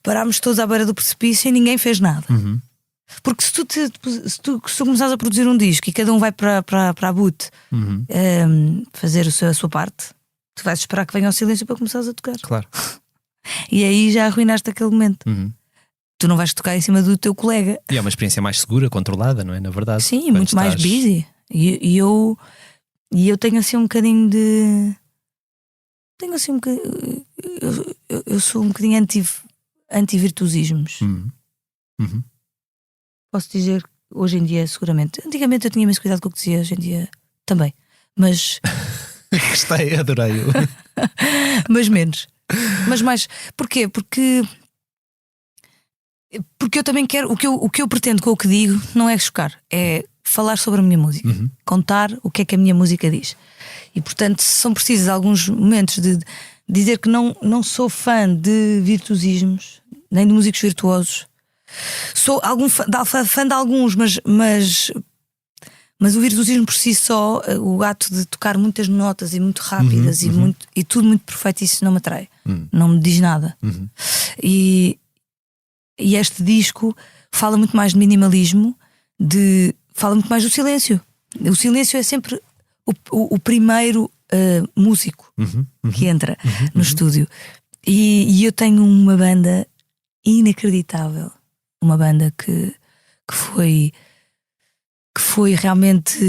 S2: parámos todos à beira do precipício e ninguém fez nada. Porque se tu começares a produzir um disco e cada um vai para a boot fazer a sua parte, tu vais esperar que venha o silêncio para começares a tocar.
S1: Claro.
S2: E aí já arruinaste aquele momento. Tu não vais tocar em cima do teu colega.
S1: E é uma experiência mais segura, controlada, não é? Na verdade.
S2: Sim, muito mais busy. E eu tenho assim um bocadinho de. Eu sou um bocadinho anti-virtuosismos. Posso dizer hoje em dia, seguramente. Antigamente eu tinha mais cuidado com o que dizia, hoje em dia também. Mas.
S1: Gostei, adorei-o.
S2: Mas menos. Mas mais. Porquê? Porque eu também quero. O que eu pretendo com o que digo não é chocar, é falar sobre a minha música, contar o que é que a minha música diz. E portanto, são precisos alguns momentos de dizer que não sou fã de virtuosismos, nem de músicos virtuosos. Sou fã de alguns, mas Mas o virtuosismo por si só, o ato de tocar muitas notas e muito rápidas e tudo muito perfeito, isso não me atrai. Não me diz nada. E este disco fala muito mais de minimalismo, fala muito mais do silêncio. O silêncio é sempre o primeiro músico que entra no estúdio. E eu tenho uma banda inacreditável. Uma banda que foi realmente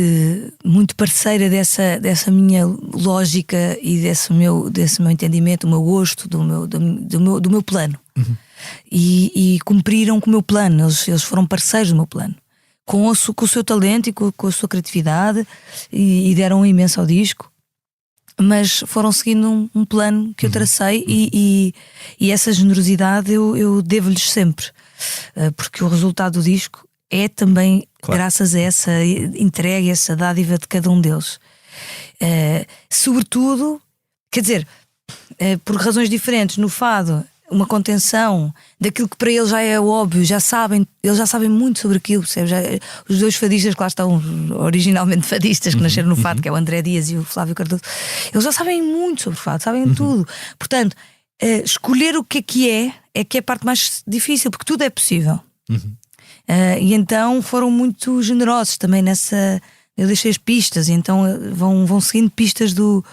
S2: muito parceira dessa minha lógica e desse meu entendimento, o meu gosto, do meu plano. E cumpriram com o meu plano. Eles foram parceiros do meu plano, com o seu talento e com a sua criatividade, e deram imenso ao disco, mas foram seguindo um plano que eu tracei, e essa generosidade eu devo-lhes sempre, porque o resultado do disco é também graças a essa entrega, essa dádiva de cada um deles. Sobretudo, quer dizer, por razões diferentes, no fado, uma contenção daquilo que para eles já é óbvio, eles já sabem muito sobre aquilo, percebe? Os dois fadistas que lá estão, originalmente fadistas, que nasceram no fado, que é o André Dias e o Flávio Cardoso, eles já sabem muito sobre o fado, sabem tudo. Portanto, escolher o que é a parte mais difícil, porque tudo é possível. E então foram muito generosos também nessa. Eu deixei as pistas, e então vão seguindo pistas do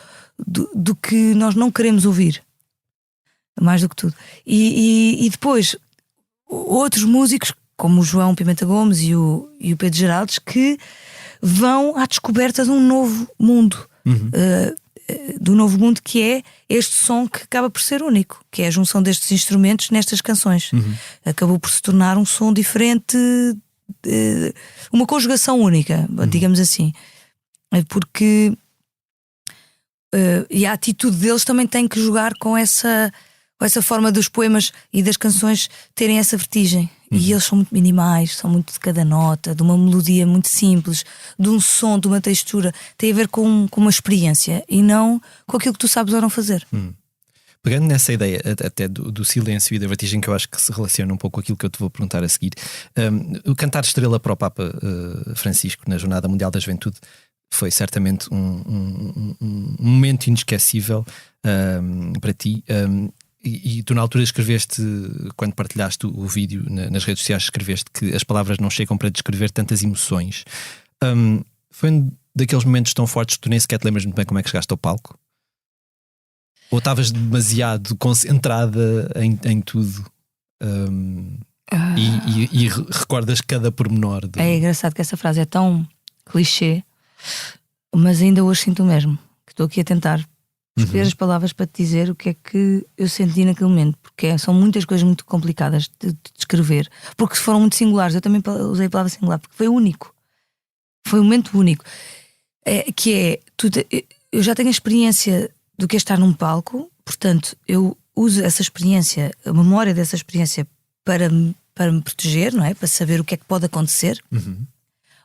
S2: que nós não queremos ouvir, mais do que tudo. E depois outros músicos, como o João Pimenta Gomes e o Pedro Geraldes, que vão à descoberta de um novo mundo, do novo mundo, que é este som que acaba por ser único, que é a junção destes instrumentos nestas canções. Acabou por se tornar um som diferente, uma conjugação única, digamos assim, porque e a atitude deles também tem que jogar com essa forma dos poemas e das canções terem essa vertigem. E eles são muito minimais, são muito de cada nota, de uma melodia muito simples, de um som, de uma textura. Tem a ver com uma experiência e não com aquilo que tu sabes ou não fazer.
S1: Pegando nessa ideia até do silêncio e da vertigem, que eu acho que se relaciona um pouco com aquilo que eu te vou perguntar a seguir, o cantar estrela para o Papa Francisco na Jornada Mundial da Juventude foi certamente um momento inesquecível para ti. E tu na altura escreveste, quando partilhaste o vídeo nas redes sociais, escreveste que as palavras não chegam para descrever tantas emoções. Foi um daqueles momentos tão fortes que tu nem sequer te lembras muito bem como é que chegaste ao palco? Ou estavas demasiado concentrada em tudo? E recordas cada pormenor?
S2: É engraçado que essa frase é tão clichê, mas ainda hoje sinto o mesmo, que estou aqui a tentar escolher as palavras para te dizer o que é que eu senti naquele momento, porque são muitas coisas muito complicadas de descrever, porque foram muito singulares. Eu também usei a palavra singular porque foi único, foi um momento único. Eu já tenho a experiência do que é estar num palco, portanto eu uso essa experiência, a memória dessa experiência para me proteger, não é? Para saber o que é que pode acontecer.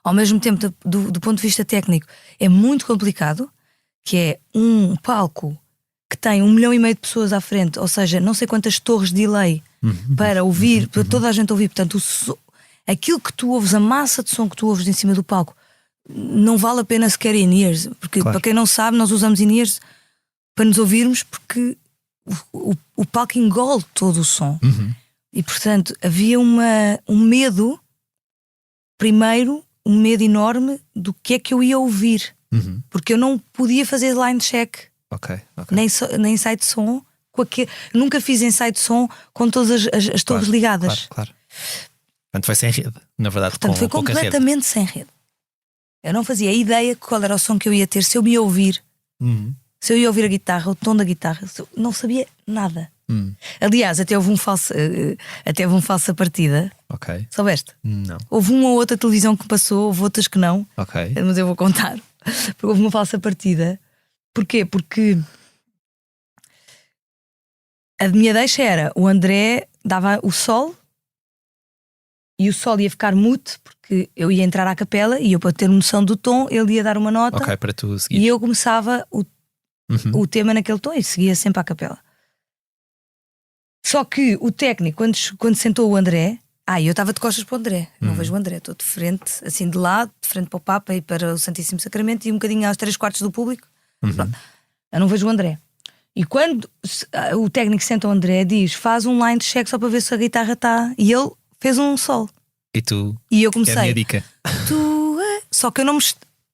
S2: Ao mesmo tempo, do ponto de vista técnico, é muito complicado, que é um palco que tem 1,5 milhão de pessoas à frente, ou seja, não sei quantas torres de delay para ouvir, para toda a gente ouvir. Portanto, aquilo que tu ouves, a massa de som que tu ouves em cima do palco, não vale a pena sequer in-ears, porque para quem não sabe, nós usamos in-ears para nos ouvirmos, porque o palco engole todo o som. E portanto havia um medo, primeiro um medo enorme do que é que eu ia ouvir, porque eu não podia fazer line check, nem ensaio de som nunca fiz ensaio de som com todas as torres ligadas.
S1: Claro. Portanto foi sem rede, na verdade.
S2: Portanto foi completamente sem rede. Eu não fazia ideia qual era o som que eu ia ter, se eu me ia ouvir, se eu ia ouvir a guitarra, o tom da guitarra, não sabia nada. Aliás, até houve um falsa partida. Soubeste?
S1: Não.
S2: Houve uma ou outra televisão que passou, houve outras que não. Mas eu vou contar. Porque houve uma falsa partida. Porquê? Porque a minha deixa era: o André dava o sol e o sol ia ficar mute, porque eu ia entrar à capela e eu, para ter noção do tom, ele ia dar uma nota
S1: para tu seguir.
S2: E eu começava o tema naquele tom e seguia sempre à capela. Só que o técnico, quando sentou o André, E eu estava de costas para o André. Não vejo o André, estou de frente, assim de lado, de frente para o Papa e para o Santíssimo Sacramento, e um bocadinho aos 3/4 do público. Pronto. Eu não vejo o André. E quando o técnico senta o André, diz: faz um line check só para ver se a guitarra está. E ele fez um sol.
S1: E
S2: eu comecei.
S1: É a minha dica.
S2: Só que eu não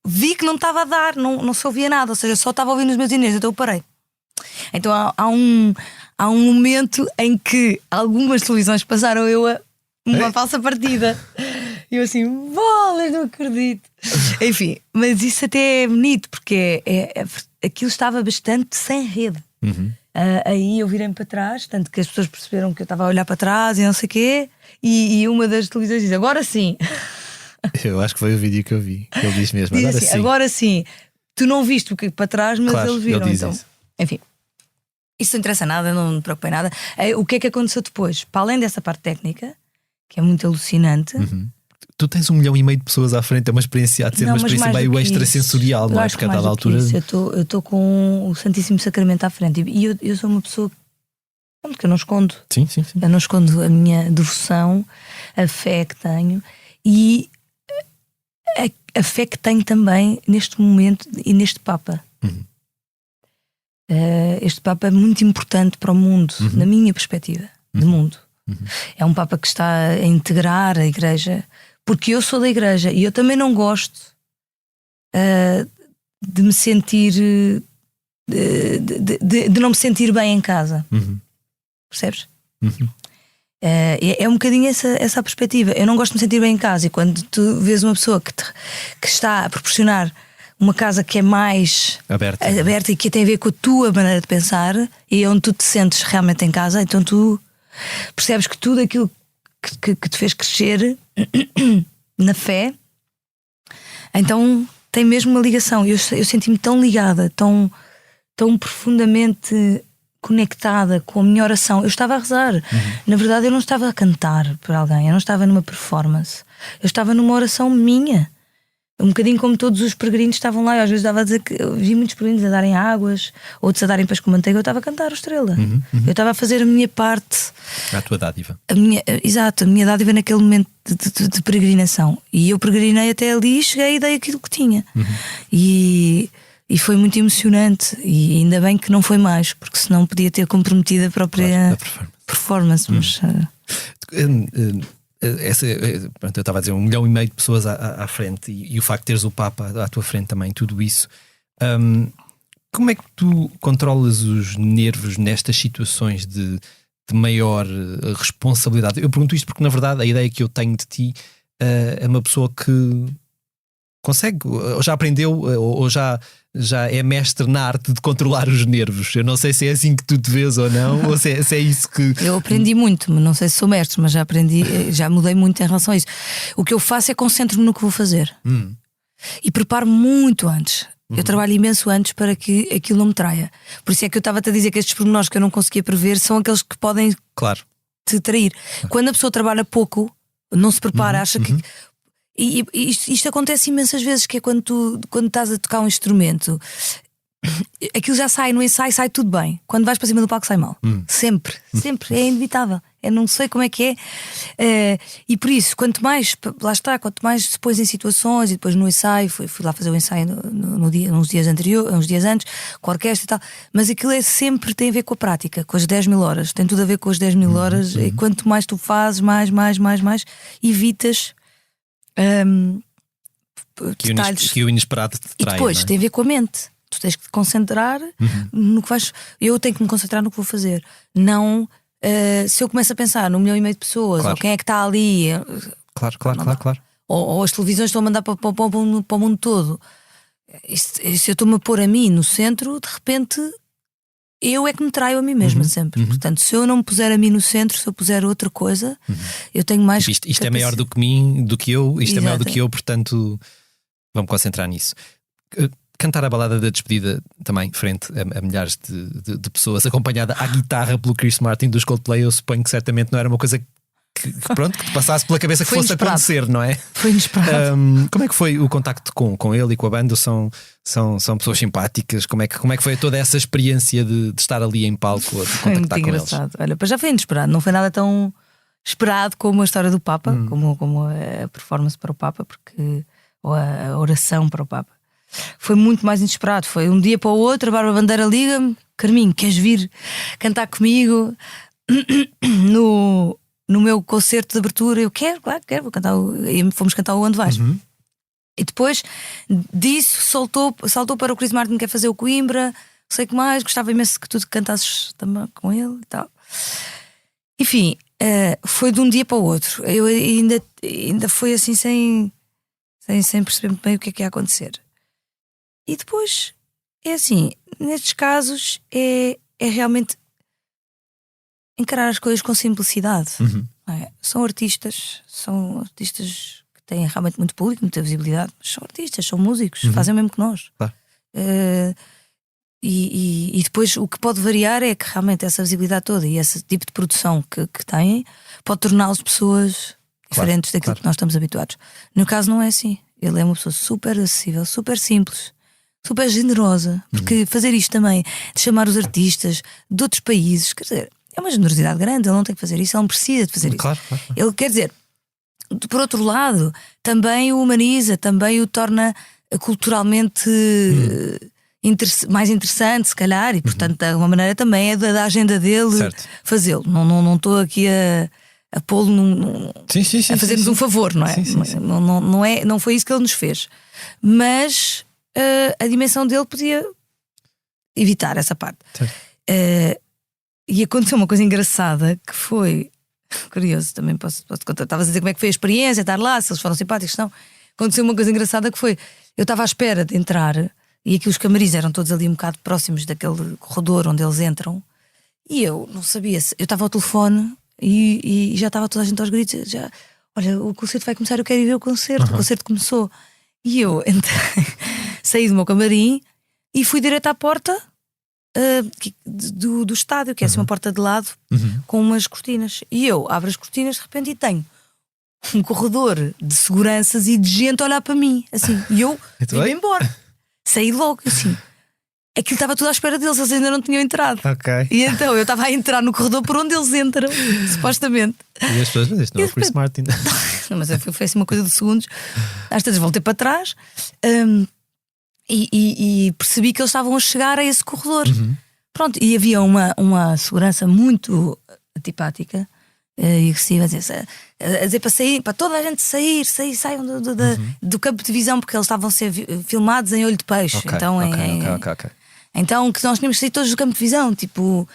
S2: vi que não estava a dar, não se ouvia nada, ou seja, só estava a ouvir nos meus Inês, então eu parei. Então há um momento em que algumas televisões passaram eu a uma falsa partida. E eu assim, bolas, não acredito. Enfim, mas isso até é bonito, porque aquilo estava bastante sem rede. Aí eu virei-me para trás, tanto que as pessoas perceberam que eu estava a olhar para trás e não sei o quê. E uma das televisões diz: agora sim.
S1: Eu acho que foi o vídeo que eu vi. Ele diz mesmo:
S2: diz
S1: agora
S2: assim,
S1: sim.
S2: Agora sim. Tu não viste o que para trás, mas
S1: claro,
S2: eles viram.
S1: Ele diz
S2: então,
S1: isso.
S2: enfim, isso não interessa nada, não me preocupei nada. O que é que aconteceu depois? Para além dessa parte técnica, que é muito alucinante.
S1: Tu tens 1,5 milhão de pessoas à frente, é uma experiência, há de ser uma experiência meio extrasensorial, não é? Porque a dada altura.
S2: Eu estou com o Santíssimo Sacramento à frente e eu sou uma pessoa que eu não escondo.
S1: Sim.
S2: Eu não escondo a minha devoção, a fé que tenho e a fé que tenho também neste momento e neste Papa. Este Papa é muito importante para o mundo, na minha perspectiva de mundo. É um Papa que está a integrar a Igreja, porque eu sou da Igreja e eu também não gosto de me sentir de não me sentir bem em casa. Percebes? É um bocadinho essa a perspectiva. Eu não gosto de me sentir bem em casa, e quando tu vês uma pessoa que está a proporcionar uma casa que é mais aberta e que tem a ver com a tua maneira de pensar e onde tu te sentes realmente em casa, então tu percebes que tudo aquilo que te fez crescer na fé, então tem mesmo uma ligação. Eu senti-me tão ligada, tão profundamente conectada com a minha oração. Eu estava a rezar. Na verdade, eu não estava a cantar para alguém, eu não estava numa performance, eu estava numa oração minha. Um bocadinho como todos os peregrinos estavam lá. Eu às vezes dava a dizer que eu vi muitos peregrinos a darem águas, outros a darem pães com manteiga. Eu estava a cantar o Estrela. Eu estava a fazer a minha parte,
S1: a tua dádiva.
S2: Exato, a minha dádiva naquele momento de peregrinação. E eu peregrinei até ali e cheguei e dei aquilo que tinha. E foi muito emocionante. E ainda bem que não foi mais, porque senão podia ter comprometido a própria performance. Mas
S1: pronto, eu estava a dizer 1,5 milhão de pessoas à frente, e o facto de teres o Papa à tua frente também, tudo isso. Como é que tu controlas os nervos nestas situações de maior responsabilidade? Eu pergunto isto porque, na verdade, a ideia que eu tenho de ti é uma pessoa que consegue, ou já aprendeu, ou já é mestre na arte de controlar os nervos. Eu não sei se é assim que tu te vês ou não, ou se é isso que...
S2: Eu aprendi muito, não sei se sou mestre, mas já aprendi, já mudei muito em relação a isso. O que eu faço é concentro-me no que vou fazer. E preparo muito antes. Eu trabalho imenso antes para que aquilo não me traia. Por isso é que eu estava-te a dizer que estes pormenores que eu não conseguia prever são aqueles que podem te trair. Quando a pessoa trabalha pouco, não se prepara, acha que... E isto acontece imensas vezes, que é quando estás a tocar um instrumento, aquilo já sai no ensaio, sai tudo bem. Quando vais para cima do palco sai mal. Sempre, é inevitável. Eu não sei como é que é. E por isso, quanto mais se pões em situações, e depois no ensaio, fui lá fazer o ensaio uns dias antes, com a orquestra e tal. Mas aquilo sempre tem a ver com a prática, com as 10.000 horas. Tem tudo a ver com as 10.000 horas. E quanto mais tu fazes, mais evitas detalhes
S1: que o inesperado te trai.
S2: E depois tem a ver com a mente. Tu tens que te concentrar no que vais. Eu tenho que me concentrar no que vou fazer. Não se eu começo a pensar no 1,5 milhão de pessoas, ou quem é que está ali.
S1: Claro.
S2: Ou as televisões estão a mandar para o mundo todo. Se eu estou-me a pôr a mim no centro, de repente eu é que me traio a mim mesma sempre. Portanto, se eu não me puser a mim no centro, se eu puser outra coisa, eu tenho mais.
S1: Isto é maior do que eu, isto é maior do que eu, portanto, vamos concentrar nisso. Cantar a balada da despedida também, frente a milhares de pessoas, acompanhada à guitarra pelo Chris Martin dos Coldplay, eu suponho que certamente não era uma coisa que te passasse pela cabeça que fosse
S2: inesperado
S1: acontecer, não é?
S2: Foi inesperado.
S1: Como é que foi o contacto com ele e com a banda? São pessoas simpáticas? Como é que foi toda essa experiência de estar ali em palco, de
S2: foi
S1: contactar
S2: muito
S1: com
S2: engraçado.
S1: eles?
S2: Olha, já foi inesperado, não foi nada tão esperado como a história do Papa, como a performance para o Papa, ou a oração para o Papa. Foi muito mais inesperado. Foi um dia para o outro, a Bárbara Bandeira liga-me: Carminho, queres vir cantar comigo no meu concerto de abertura? Eu quero, claro que quero, vou cantar e fomos cantar o Onde Vais. E depois disso saltou para o Chris Martin, que quer fazer o Coimbra, sei que mais, gostava imenso que tu cantasses também com ele e tal. Enfim, foi de um dia para o outro. Eu ainda foi assim sem perceber muito bem o que ia acontecer. E depois é assim, nestes casos é realmente encarar as coisas com simplicidade. Não é? São artistas que têm realmente muito público, muita visibilidade, mas são artistas, são músicos, fazem o mesmo que nós.
S1: Claro.
S2: E depois o que pode variar é que realmente essa visibilidade toda e esse tipo de produção que têm pode torná-los pessoas diferentes daquilo que nós estamos habituados. No caso não é assim. Ele é uma pessoa super acessível, super simples, super generosa, porque fazer isto também, de chamar os artistas de outros países, quer dizer, é uma generosidade grande. Ele não tem que fazer isso, ele não precisa de fazer isso.
S1: Claro.
S2: Ele quer dizer, por outro lado, também o humaniza, também o torna culturalmente mais interessante, se calhar, e portanto, de alguma maneira também é da agenda dele fazê-lo. Não estou aqui a pô-lo a fazer-nos um favor, não é? Não foi isso que ele nos fez. Mas a dimensão dele podia evitar essa parte. E aconteceu uma coisa engraçada que foi curioso, também posso contar. Estavas a dizer como é que foi a experiência, estar lá, se eles foram simpáticos, não. Aconteceu uma coisa engraçada que foi: eu estava à espera de entrar e aqui os camarins eram todos ali um bocado próximos daquele corredor onde eles entram, e eu não sabia se eu estava ao telefone e já estava toda a gente aos gritos, já, olha, o concerto vai começar, eu quero ir ver o concerto começou. E eu entrei, saí do meu camarim e fui direto à porta do estádio, que é assim uma porta de lado com umas cortinas, e eu abro as cortinas de repente e tenho um corredor de seguranças e de gente a olhar para mim assim, e eu vim embora, saí logo assim. Aquilo estava tudo à espera deles, eles ainda não tinham entrado. E então eu estava a entrar no corredor por onde eles entram, supostamente.
S1: E as pessoas, mas isto não é o Chris Martin.
S2: Não, mas foi assim uma coisa de segundos. Às vezes voltei para trás e percebi que eles estavam a chegar a esse corredor. Pronto, e havia uma segurança muito antipática e agressiva a dizer para sair, para toda a gente saiam do campo de visão, porque eles estavam a ser filmados em olho de peixe. Então que nós tínhamos que sair todos do campo de visão. Tipo,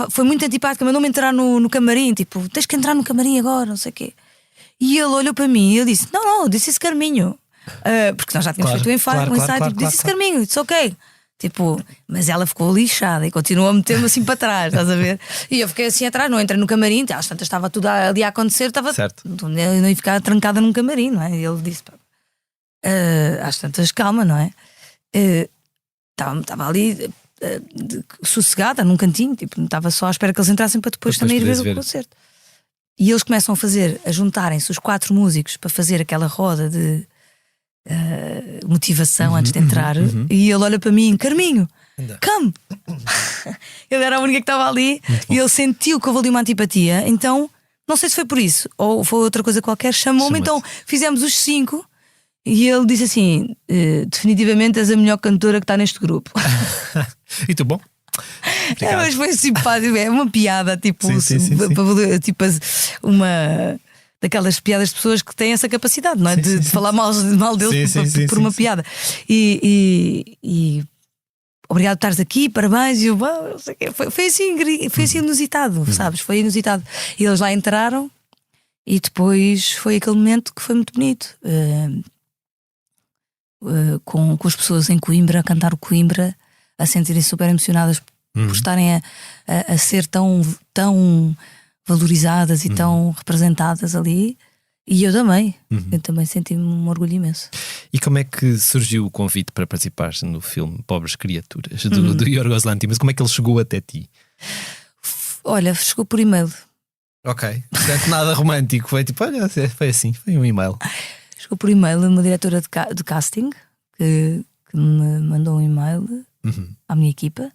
S2: foi muito antipática, mandou-me entrar no camarim. Tipo, tens que entrar no camarim agora, não sei o quê. E ele olhou para mim e eu disse: não, disse esse Carminho. Porque nós já tínhamos feito o ensaio, disse esse Carminho, it's ok. Tipo, mas ela ficou lixada e continuou a meter-me assim para trás, estás a ver? E eu fiquei assim atrás, não entrei no camarim, às tantas estava tudo ali a acontecer, estava eu não ia ficar trancada num camarim, não é? E ele disse: às tantas, calma, não é? Estava ali sossegada num cantinho, tipo, estava só à espera que eles entrassem para depois também ir ver o concerto. E eles começam a juntarem-se os 4 músicos para fazer aquela roda de motivação antes de entrar. E ele olha para mim: Carminho, come! Ele era a única que estava ali e ele sentiu que houve ali uma antipatia. Então, não sei se foi por isso ou foi outra coisa qualquer, chamou-me. Então fizemos os 5 e ele disse assim: definitivamente és a melhor cantora que está neste grupo.
S1: E tu, bom?
S2: Mas foi simpático, é uma piada, tipo, tipo uma daquelas piadas de pessoas que têm essa capacidade, não é? De falar mal dele por uma piada. E obrigado por estares aqui, parabéns. E eu, não sei o quê. Foi assim inusitado, sabes? Foi inusitado. E eles lá entraram e depois foi aquele momento que foi muito bonito. Com as pessoas em Coimbra, a cantar o Coimbra, a sentirem super emocionadas por estarem a ser tão valorizadas e tão representadas ali. E eu também senti-me um orgulho imenso.
S1: E como é que surgiu o convite para participar no filme Pobres Criaturas do Yorgos Lanthimos? Como é que ele chegou até ti?
S2: Olha, chegou por e-mail.
S1: Ok, portanto nada romântico. Foi tipo, olha, foi assim, foi um e-mail.
S2: Chegou por e-mail uma diretora de casting que me mandou um e-mail à minha equipa.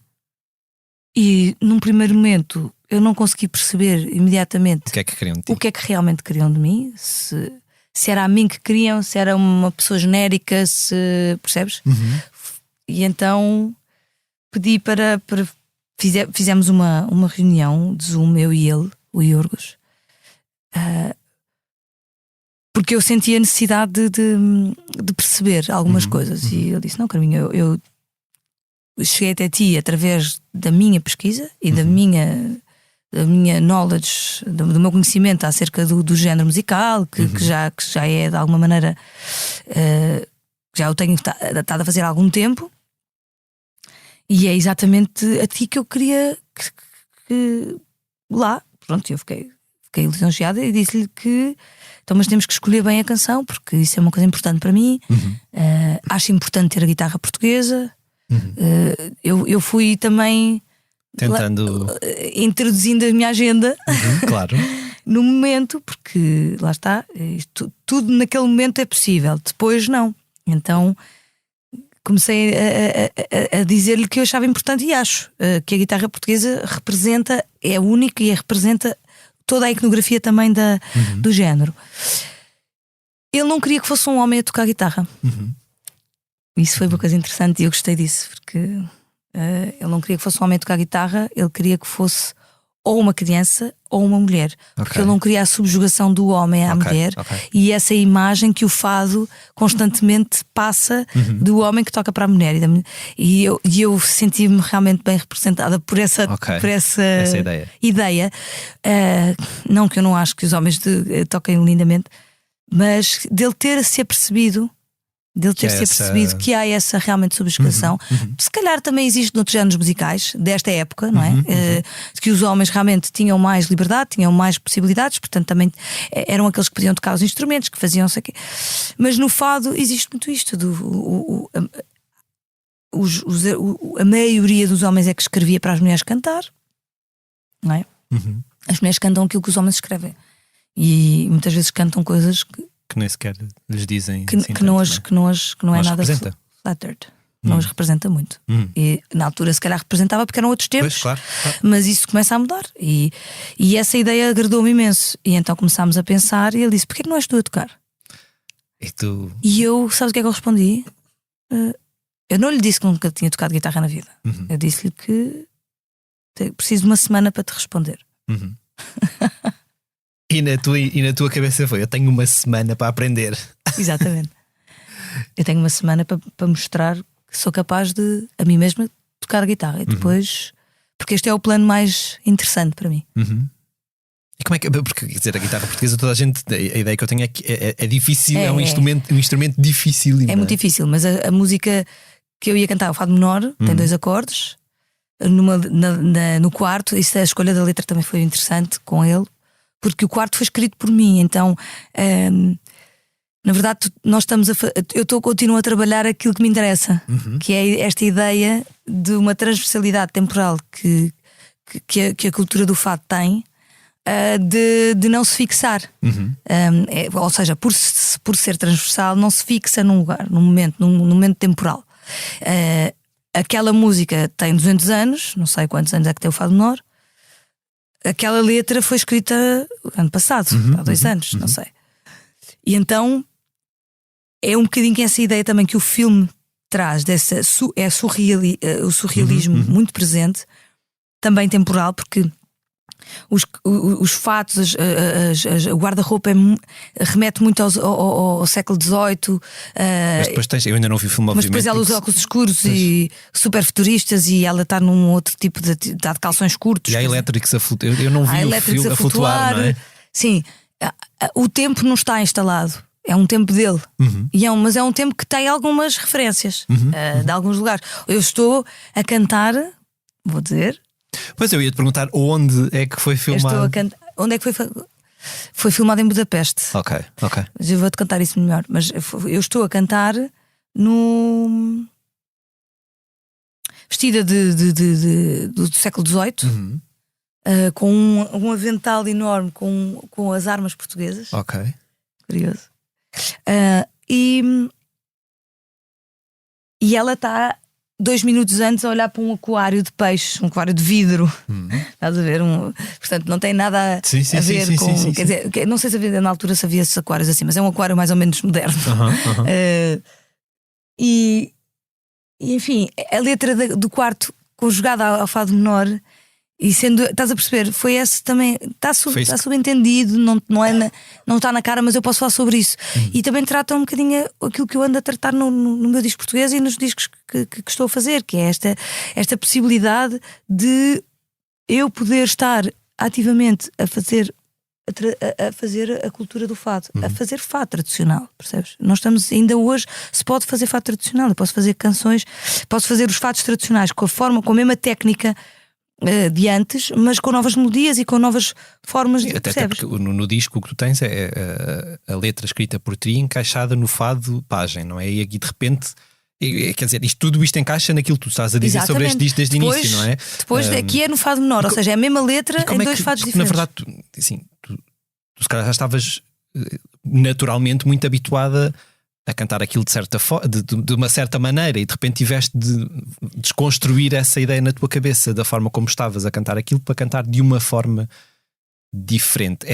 S2: E num primeiro momento eu não consegui perceber imediatamente
S1: O que é que queriam de ti?
S2: o que é que realmente queriam de mim, se era a mim que queriam, se era uma pessoa genérica, se percebes? E então pedi fizemos uma reunião de Zoom, eu e ele, o Iorgos, porque eu sentia a necessidade de perceber algumas coisas. E eu disse: não, Carminho, eu cheguei até ti através da minha pesquisa e da minha knowledge, do meu conhecimento acerca do género musical, que já é de alguma maneira, já eu tenho estado a fazer há algum tempo, e é exatamente a ti que eu queria que lá. Pronto, eu fiquei lisonjeada e disse-lhe que então, mas temos que escolher bem a canção, porque isso é uma coisa importante para mim. Acho importante ter a guitarra portuguesa. Eu fui também
S1: tentando
S2: introduzindo a minha agenda,
S1: claro,
S2: no momento, porque lá está, tudo naquele momento é possível, depois não. Então comecei a dizer-lhe que eu achava importante, e acho que a guitarra portuguesa é única e representa toda a iconografia também do género. Ele não queria que fosse um homem a tocar guitarra. Isso foi uma coisa interessante e eu gostei disso, porque ele não queria que fosse um homem a tocar guitarra, ele queria que fosse ou uma criança ou uma mulher, porque ele não queria a subjugação do homem à mulher, e essa imagem que o fado constantemente passa do homem que toca para a mulher. E eu senti-me realmente bem representada por essa ideia. Não que eu não acho que os homens toquem lindamente, mas dele ter-se apercebido que há essa realmente subjugação. Se calhar também existe noutros géneros musicais desta época, não é? Que os homens realmente tinham mais liberdade, tinham mais possibilidades, portanto também eram aqueles que podiam tocar os instrumentos, que faziam sei quê. Mas no fado existe muito isto a maioria dos homens é que escrevia para as mulheres cantar, não é? As mulheres cantam aquilo que os homens escrevem, e muitas vezes cantam coisas que nem sequer
S1: lhes dizem
S2: que não é nada flattered, não os representa muito. E na altura se calhar representava porque eram outros tempos,
S1: claro.
S2: Mas isso começa a mudar, e essa ideia agradou-me imenso. E então começámos a pensar, e ele disse: porquê que não és tu a tocar? E eu, sabes o que é que eu respondi? Eu não lhe disse que nunca tinha tocado guitarra na vida. Eu disse-lhe que preciso de uma semana para te responder.
S1: E na tua cabeça foi: eu tenho uma semana para aprender.
S2: Exatamente. Eu tenho uma semana para mostrar que sou capaz de, a mim mesma, tocar a guitarra. E depois, porque este é o plano mais interessante para mim.
S1: E como é que, porque quer dizer, a guitarra portuguesa, toda a gente, a ideia que eu tenho é que é difícil, é um instrumento difícil.
S2: É muito difícil, mas a música que eu ia cantar, o fado menor, tem 2 acordes. No quarto, isso, a escolha da letra também foi interessante com ele, porque o quarto foi escrito por mim. Então, na verdade, eu continuo a trabalhar aquilo que me interessa, que é esta ideia de uma transversalidade temporal que a cultura do fado tem, de não se fixar. Ou seja, por ser transversal, não se fixa num lugar, num momento temporal. Aquela música tem 200 anos, não sei quantos anos é que tem o fado menor. Aquela letra foi escrita ano passado, há 2 anos, não sei. E então é um bocadinho essa ideia também que o filme traz, o surrealismo muito presente, também temporal, porque os fatos, o guarda-roupa remete muito ao século XVIII.
S1: Mas depois eu ainda não vi o filme, obviamente.
S2: Mas depois ela usa óculos escuros e super futuristas, e ela está num outro tipo de calções curtos.
S1: E há elétricos a flutuar. Eu não vi o filme a flutuar, não é?
S2: Sim, o tempo não está instalado. É um tempo dele, mas é um tempo que tem algumas referências de alguns lugares. Eu estou a cantar, vou dizer.
S1: Pois eu ia te perguntar onde é que foi filmado.
S2: Onde é que foi filmado? Em Budapeste.
S1: Ok.
S2: Mas eu vou-te cantar isso melhor. Mas eu estou a cantar vestida do século XVIII, com um avental enorme com as armas portuguesas.
S1: Ok.
S2: Curioso. E ela está 2 minutos antes a olhar para um aquário de peixes, um aquário de vidro. Estás a ver? Portanto, não tem nada a ver com. Quer dizer, não sei se havia, na altura se havia esses aquários assim, mas é um aquário mais ou menos moderno. E enfim, a letra do quarto conjugada ao fado menor. E sendo, estás a perceber, foi esse também. Está subentendido, não está na cara, mas eu posso falar sobre isso. E também trata um bocadinho aquilo que eu ando a tratar no meu disco português e nos discos que estou a fazer, que é esta possibilidade de eu poder estar ativamente a fazer a cultura do fado, a fazer fado tradicional, percebes? Nós estamos, ainda hoje se pode fazer fado tradicional. Eu posso fazer canções, posso fazer os fados tradicionais com a mesma técnica de antes, mas com novas melodias e com novas formas de percebes?
S1: Até porque no disco o que tu tens é a letra escrita por ti encaixada no fado página, não é? E aqui de repente, quer dizer, tudo isto encaixa naquilo que tu estás a dizer. Exatamente. Sobre este disco desde o início, não é?
S2: Depois aqui é no fado menor, ou seja, é a mesma letra em dois fados diferentes.
S1: Na verdade, tu se calhar já estavas naturalmente muito habituada a cantar aquilo de certa de uma certa maneira, e de repente tiveste de desconstruir essa ideia na tua cabeça da forma como estavas a cantar aquilo para cantar de uma forma diferente.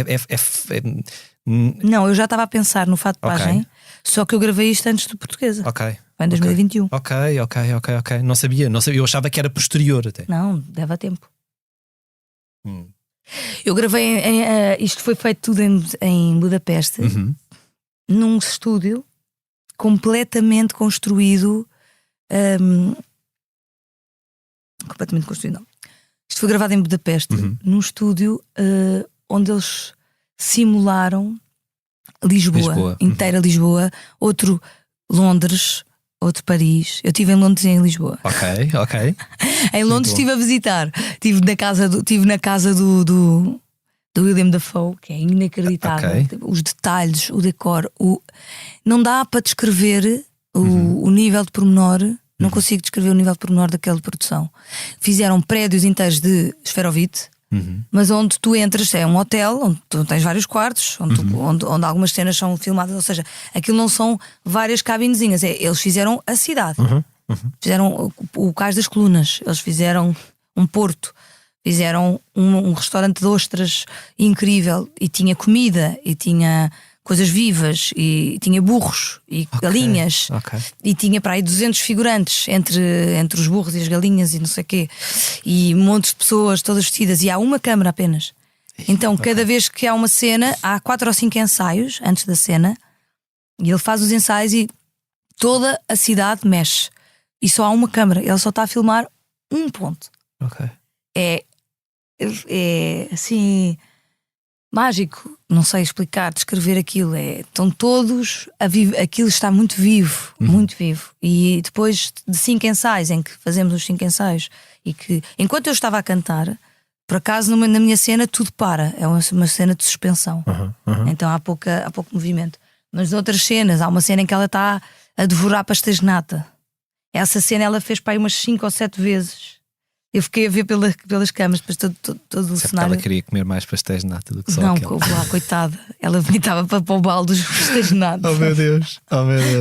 S2: Não, eu já estava a pensar no fado de página, só que eu gravei isto antes do Portuguesa. Foi em 2021.
S1: Ok. Não sabia, eu achava que era posterior até.
S2: Não, leva tempo. Eu gravei isto foi feito tudo em Budapeste, num estúdio completamente construído. Completamente construído, não. Isto foi gravado em Budapeste, num estúdio onde eles simularam Lisboa. Inteira Lisboa, outro Londres, outro Paris. Eu estive em Londres e em Lisboa.
S1: Ok.
S2: Em Londres estive a visitar. Estive na casa do William Dafoe, que é inacreditável. Os detalhes, o decor, não dá para descrever o nível de pormenor. Não consigo descrever o nível de pormenor daquela produção. Fizeram prédios inteiros de esferovite, mas onde tu entras é um hotel, onde tu tens vários quartos, onde algumas cenas são filmadas, ou seja, aquilo não são várias cabinezinhas, eles fizeram a cidade, fizeram o Cais das Colunas, eles fizeram um porto, fizeram um restaurante de ostras incrível, e tinha comida, e tinha coisas vivas, e tinha burros e galinhas, e tinha para aí 200 figurantes entre os burros e as galinhas e não sei o quê, e montes de pessoas todas vestidas, e há uma câmara apenas. Então cada vez que há uma cena, há 4 ou 5 ensaios antes da cena, e ele faz os ensaios e toda a cidade mexe, e só há uma câmara, ele só está a filmar um ponto. É assim mágico, não sei explicar, descrever aquilo. Estão todos a viver, aquilo está muito vivo, muito vivo. E depois de 5 ensaios, em que fazemos os 5 ensaios, e que enquanto eu estava a cantar, por acaso na minha cena tudo para, é uma cena de suspensão. Então há pouco movimento. Mas noutras cenas, há uma cena em que ela está a devorar pastéis de nata. Essa cena ela fez para aí umas 5 ou 7 vezes. Eu fiquei a ver pelas câmaras, depois todo o cenário.
S1: Ela queria comer mais pastéis de nata do que só
S2: não,
S1: aquele.
S2: Lá, coitada. Ela vomitava para o balde dos pastéis de nata.
S1: Oh meu Deus.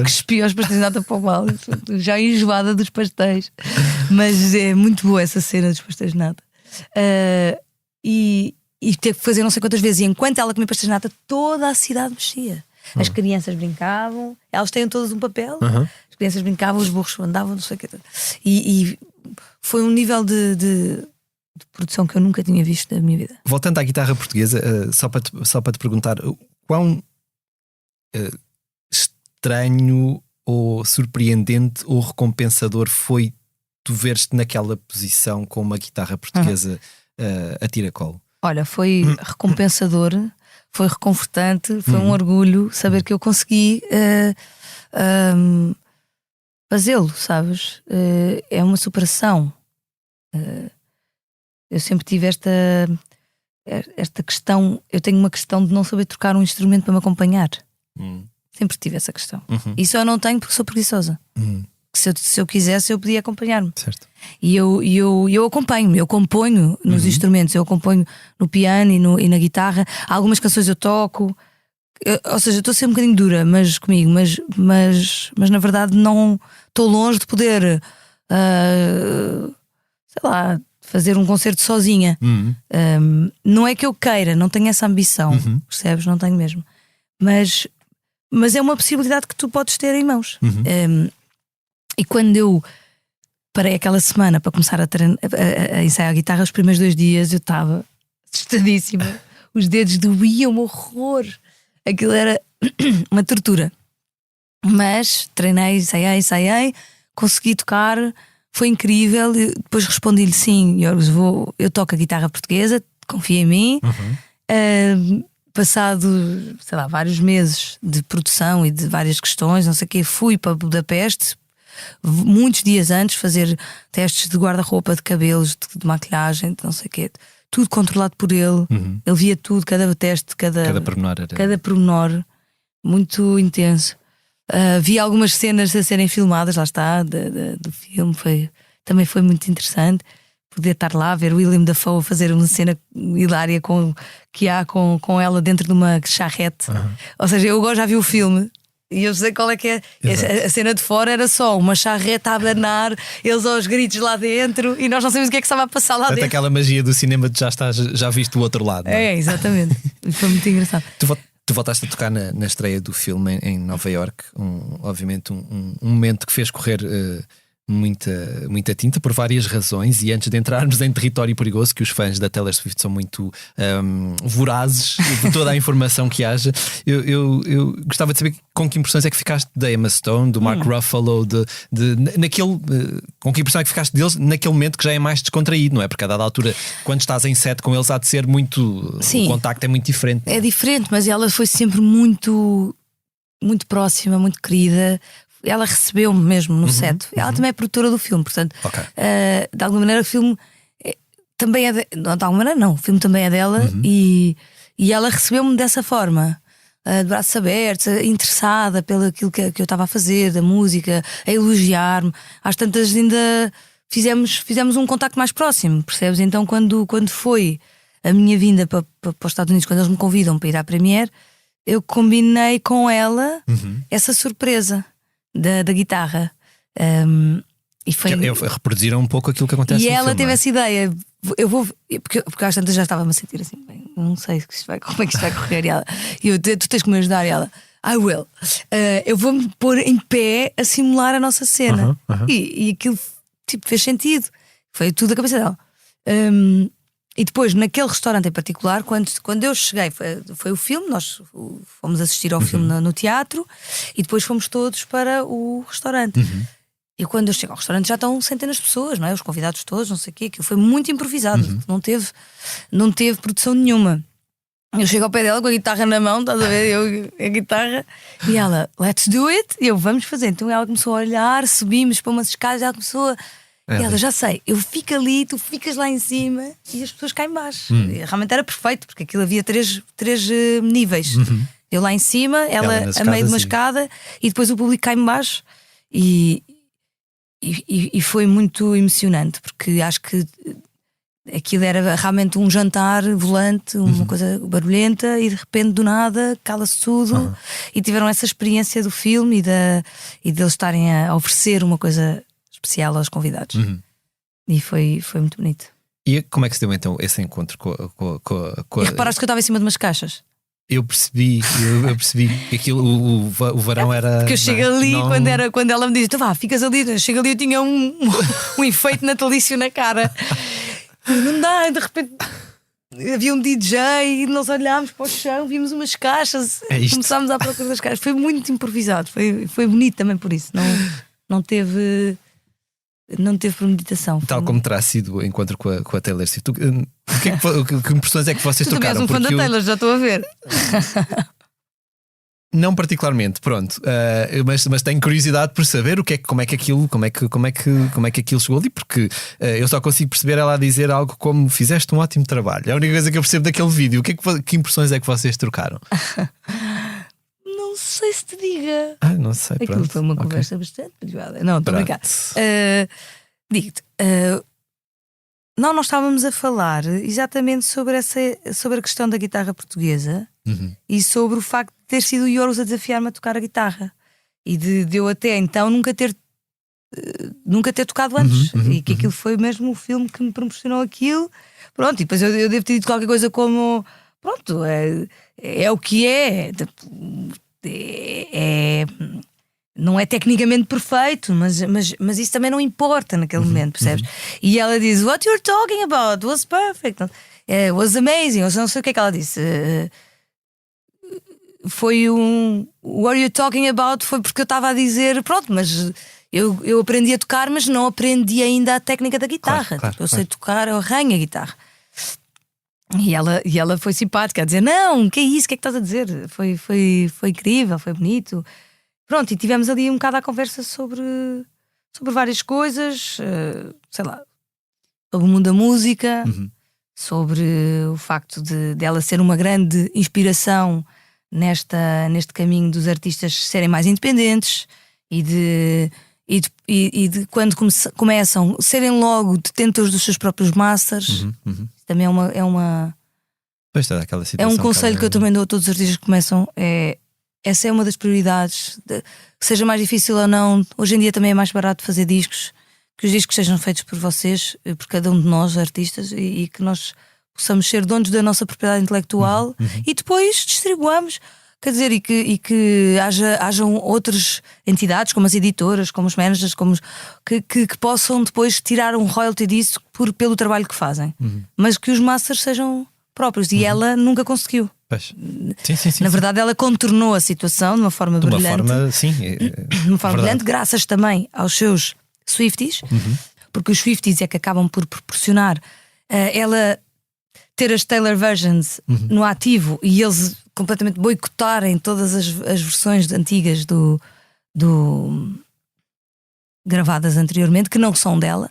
S2: Cuspia os pastéis de nata para o balde. Já enjoada dos pastéis. Mas é muito boa essa cena dos pastéis de nata. E teve que fazer não sei quantas vezes. E enquanto ela comia pastéis de nata, toda a cidade mexia. As crianças brincavam. Elas têm todas um papel. As crianças brincavam, os burros andavam, não sei o que. E foi um nível de produção que eu nunca tinha visto na minha vida.
S1: Voltando à guitarra portuguesa, só para te perguntar, quão estranho ou surpreendente ou recompensador foi tu veres-te naquela posição com uma guitarra portuguesa a tiracolo?
S2: Olha, foi recompensador, foi reconfortante, foi um orgulho saber que eu consegui fazê-lo, sabes? É uma superação. Eu sempre tive esta questão. Eu tenho uma questão de não saber tocar um instrumento para me acompanhar. Sempre tive essa questão. E só não tenho porque sou preguiçosa. Se eu quisesse, eu podia acompanhar-me.
S1: Certo.
S2: E eu acompanho-me, eu componho nos instrumentos, eu componho no piano e na guitarra. Algumas canções eu toco. Ou seja, estou a ser um bocadinho dura comigo, mas na verdade não estou longe de poder sei lá, fazer um concerto sozinha. Não é que eu queira, não tenho essa ambição, percebes? Não tenho mesmo. Mas é uma possibilidade que tu podes ter em mãos. E quando eu parei aquela semana para começar a ensaiar a guitarra, os primeiros 2 dias eu estava assustadíssima. Os dedos doíam um horror. Aquilo era uma tortura. Mas treinei, ensaiei, consegui tocar, foi incrível. E depois respondi-lhe: sim, Yorgos, eu toco a guitarra portuguesa, confia em mim. Passado, sei lá, vários meses de produção e de várias questões, não sei o quê, fui para Budapeste muitos dias antes fazer testes de guarda-roupa, de cabelos, de maquilhagem, de não sei o quê. Tudo controlado por ele. Ele via tudo, cada teste, cada pormenor, muito intenso. Vi algumas cenas a serem filmadas, lá está, do filme. Também foi muito interessante poder estar lá, ver o William Dafoe fazer uma cena hilária que há com ela dentro de uma charrete. Ou seja, eu agora já vi o filme e eu sei qual é que é. A cena de fora era só uma charreta a abanar, eles aos gritos lá dentro, e nós não sabemos o que é que estava a passar lá dentro.
S1: Aquela magia do cinema de já viste do outro lado, não é?
S2: Exatamente. Foi muito engraçado.
S1: Tu voltaste a tocar na estreia do filme em Nova Iorque, obviamente um momento que fez correr muita tinta por várias razões. E antes de entrarmos em território perigoso, que os fãs da Taylor Swift são muito vorazes de toda a informação que haja, eu gostava de saber com que impressões é que ficaste da Emma Stone, do Mark Ruffalo, com que impressão é que ficaste deles naquele momento que já é mais descontraído, não é? Porque a dada altura, quando estás em set com eles, há de ser muito. Sim, o contacto é muito diferente.
S2: É diferente, mas ela foi sempre muito, muito próxima, muito querida. Ela recebeu-me mesmo no set. Ela também é produtora do filme, portanto, de alguma maneira o filme também é não, de alguma maneira não, o filme também é dela. E ela recebeu-me dessa forma, de braços abertos, interessada pelo aquilo que eu estava a fazer, da música, a elogiar-me. Às tantas ainda fizemos um contacto mais próximo, percebes? Então quando foi a minha vinda para os Estados Unidos, quando eles me convidam para ir à premiere, eu combinei com ela essa surpresa da guitarra. E foi...
S1: Reproduziram um pouco aquilo que acontece no
S2: ela
S1: filme,
S2: teve essa ideia. Eu vou, porque às tantas já estava-me a sentir assim, bem, não sei como é que isto vai correr. E ela, tu tens que me ajudar. E ela: I will. Eu vou-me pôr em pé a simular a nossa cena. E aquilo tipo, fez sentido. Foi tudo a cabeça dela. E depois, naquele restaurante em particular, quando eu cheguei, foi o filme, nós fomos assistir ao filme no teatro, e depois fomos todos para o restaurante. E quando eu chego ao restaurante já estão centenas de pessoas, não é? Os convidados todos, não sei o quê. Aquilo foi muito improvisado, não teve produção nenhuma. Eu chego ao pé dela com a guitarra na mão, estás a ver? A guitarra, e ela: let's do it. E eu: vamos fazer. Então ela começou a olhar, subimos para umas escadas, ela começou a... E ela: já sei, eu fico ali, tu ficas lá em cima e as pessoas cá em baixo. E realmente era perfeito, porque aquilo havia três níveis. Eu lá em cima, ela a meio de uma escada, e depois o público cá em baixo. E foi muito emocionante, porque acho que aquilo era realmente um jantar volante, uma coisa barulhenta, e de repente do nada cala-se tudo. E tiveram essa experiência do filme e deles estarem a oferecer uma coisa especial aos convidados. E foi muito bonito.
S1: E como é que se deu então esse encontro com
S2: E reparaste que eu estava em cima de umas caixas?
S1: Eu percebi que aquilo, o varão era.
S2: Porque eu chego ali, quando ela me diz: tu vá, ficas ali, eu chego ali, eu tinha um efeito natalício na cara. Não dá, de repente havia um DJ e nós olhámos para o chão, vimos umas caixas, começámos à procura das caixas. Foi muito improvisado, foi bonito também por isso. Não teve premeditação.
S1: Tal como terá sido o encontro com a Taylor Swift. Que impressões é que vocês trocaram?
S2: Tu és um fã da Taylor, já estou a ver.
S1: Não particularmente, pronto. Mas tenho curiosidade por saber como é que aquilo chegou ali, porque eu só consigo perceber ela a dizer algo como: fizeste um ótimo trabalho. É a única coisa que eu percebo daquele vídeo. Que impressões é que vocês trocaram?
S2: Não sei se te diga.
S1: Não sei.
S2: Aquilo foi uma conversa bastante privada. Não, estou a brincar. Digo-te, nós estávamos a falar exatamente sobre a questão da guitarra portuguesa e sobre o facto de ter sido o Yorgos a desafiar-me a tocar a guitarra, e de eu até então nunca ter nunca ter tocado antes. E que aquilo foi mesmo o filme que me proporcionou aquilo. Pronto, e depois eu devo ter dito qualquer coisa como: pronto, é o que é. Não é tecnicamente perfeito, mas isso também não importa naquele momento, percebes? E ela diz: What you're talking about was perfect, was amazing. Ou não sei o que é que ela disse. Foi What you're talking about foi porque eu estava a dizer: pronto, mas eu aprendi a tocar, mas não aprendi ainda a técnica da guitarra. Eu sei tocar, eu arranho a guitarra. E ela foi simpática a dizer: não, que é isso, o que é que estás a dizer? Foi incrível, foi bonito. Pronto, e tivemos ali um bocado a conversa sobre várias coisas, sei lá, sobre o mundo da música, sobre o facto de ela ser uma grande inspiração neste caminho dos artistas serem mais independentes e de quando começam serem logo detentores dos seus próprios masters. Também é uma
S1: Pois é, aquela situação,
S2: é um conselho que eu também dou a todos os artistas que começam. Essa é uma das prioridades, que seja mais difícil ou não. Hoje em dia também é mais barato fazer discos, que os discos sejam feitos por vocês, por cada um de nós, artistas, e que nós possamos ser donos da nossa propriedade intelectual e depois distribuamos, quer dizer, e que hajam outras entidades, como as editoras, como os managers, que possam depois tirar um royalty disso pelo trabalho que fazem, mas que os masters sejam próprios, e ela nunca conseguiu.
S1: Pois. Sim,
S2: Na verdade, ela contornou a situação de uma forma brilhante. De uma forma brilhante, graças também aos seus Swifties, porque os Swifties é que acabam por proporcionar ela ter as Taylor versions no ativo e eles completamente boicotarem todas as versões antigas do gravadas anteriormente, que não são dela,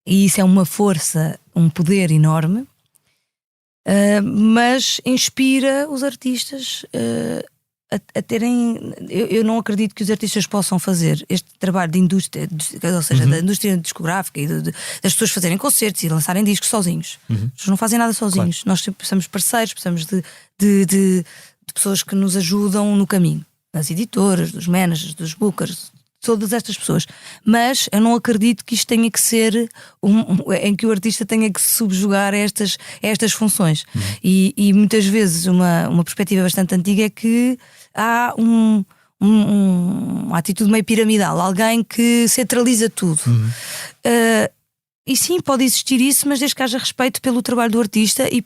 S2: e isso é uma força, um poder enorme. Mas inspira os artistas a terem. Eu não acredito que os artistas possam fazer este trabalho de indústria, ou seja, da indústria discográfica e das pessoas fazerem concertos e lançarem discos sozinhos. As pessoas não fazem nada sozinhos. Nós sempre precisamos de parceiros, precisamos de pessoas que nos ajudam no caminho, das editoras, dos managers, dos bookers, todas estas pessoas. Mas eu não acredito que isto tenha que ser em que o artista tenha que se subjugar a estas funções. E muitas vezes uma perspectiva bastante antiga é que há uma atitude meio piramidal, alguém que centraliza tudo. E sim, pode existir isso, mas desde que haja respeito pelo trabalho do artista e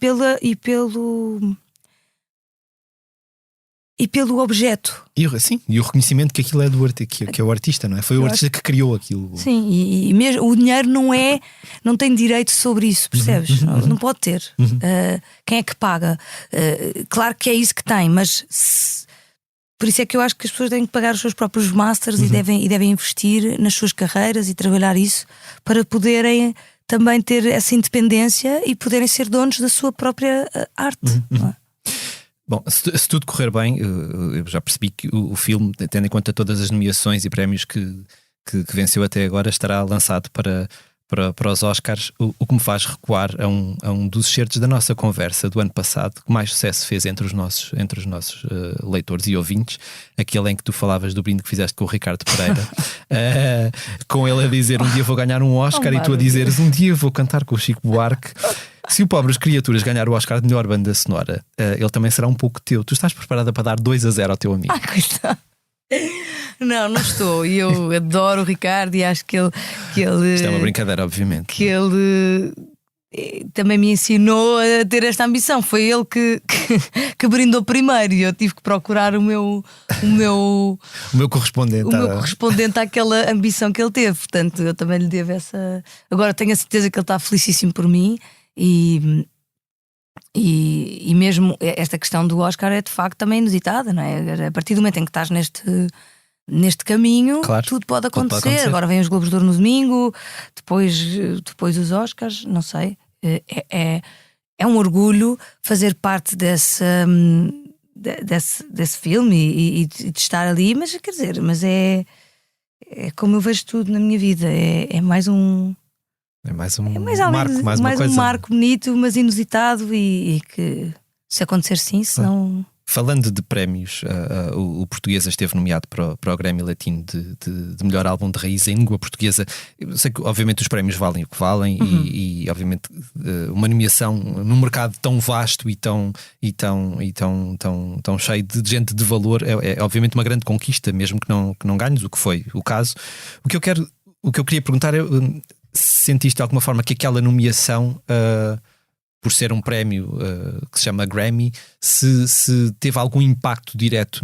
S2: pelo objeto.
S1: E o reconhecimento que aquilo é que é o artista, não é? Foi o artista que criou aquilo.
S2: Sim, e mesmo o dinheiro não tem direito sobre isso, percebes? Não pode ter. Quem é que paga? Claro que é isso que tem, mas por isso é que eu acho que as pessoas têm que pagar os seus próprios masters e devem investir nas suas carreiras e trabalhar isso para poderem também ter essa independência e poderem ser donos da sua própria arte. Não é?
S1: Bom, se tudo correr bem, eu já percebi que o filme, tendo em conta todas as nomeações e prémios que venceu até agora, estará lançado para os Oscars, o que me faz recuar a um dos excertos da nossa conversa do ano passado, que mais sucesso fez entre os nossos leitores e ouvintes, aquele em que tu falavas do brinde que fizeste com o Ricardo Pereira, com ele a dizer: um dia vou ganhar um Oscar, e tu a dizeres: um dia vou cantar com o Chico Buarque. Se o Pobres Criaturas ganhar o Oscar de melhor banda sonora, ele também será um pouco teu. Tu estás preparada para dar 2-0 ao teu amigo?
S2: Coitado. Não estou. E eu adoro o Ricardo e acho que ele.
S1: Isto é uma brincadeira, obviamente.
S2: Que ele também me ensinou a ter esta ambição. Foi ele que brindou primeiro e eu tive que procurar o meu correspondente àquela ambição que ele teve. Portanto, eu também lhe devo essa. Agora tenho a certeza que ele está felicíssimo por mim. E mesmo esta questão do Oscar é de facto também inusitada, não é? A partir do momento em que estás neste caminho, claro, tudo pode acontecer. Agora vem os Globos de Ouro no domingo, depois os Oscars, não sei. É um orgulho fazer parte desse filme e de estar ali, mas quer dizer, é como eu vejo tudo na minha vida, é mais um.
S1: É mais um marco, mais uma coisa.
S2: Um marco bonito, mas inusitado, e que se acontecer sim, se não.
S1: Falando de prémios, o Portuguesa esteve nomeado para o Grammy Latino de melhor álbum de raiz em língua portuguesa. Eu sei que obviamente os prémios valem o que valem, e obviamente uma nomeação num mercado tão vasto e tão cheio de gente de valor é obviamente uma grande conquista, mesmo que não ganhes, o que foi o caso. O que eu queria perguntar é: sentiste de alguma forma que aquela nomeação, por ser um prémio que se chama Grammy, se teve algum impacto direto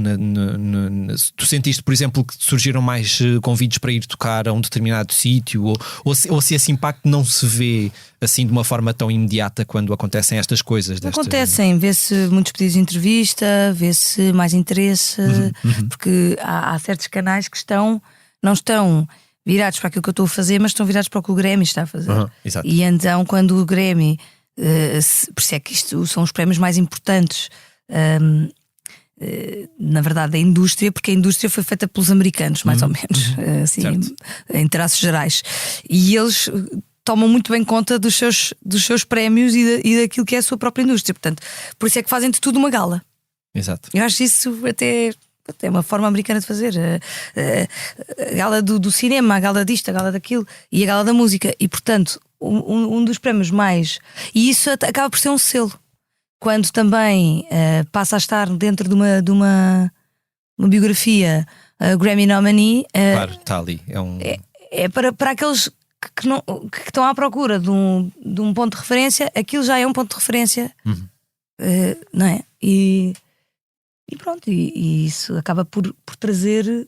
S1: tu sentiste, por exemplo, que surgiram mais convites para ir tocar a um determinado sítio, ou se esse impacto não se vê assim de uma forma tão imediata quando acontecem estas coisas?
S2: Acontecem, vê-se muitos pedidos de entrevista, vê-se mais interesse, porque há certos canais que não estão virados para aquilo que eu estou a fazer, mas estão virados para o que o Grammy está a fazer.
S1: Exato.
S2: E então quando o Grammy, por isso é que isto são os prémios mais importantes, na verdade, da indústria, porque a indústria foi feita pelos americanos, mais ou menos, assim, em traços gerais, e eles tomam muito bem conta dos seus prémios e daquilo que é a sua própria indústria. Portanto, por isso é que fazem de tudo uma gala.
S1: Exato.
S2: Eu acho isso até uma forma americana de fazer. A gala do cinema, a gala disto, a gala daquilo, e a gala da música. E portanto, um dos prémios mais... E isso acaba por ser um selo. Quando também passa a estar dentro de uma biografia Grammy nominee,
S1: claro, está ali.
S2: É para aqueles que estão à procura de um ponto de referência. Aquilo já é um ponto de referência, não é? E pronto, e isso acaba por trazer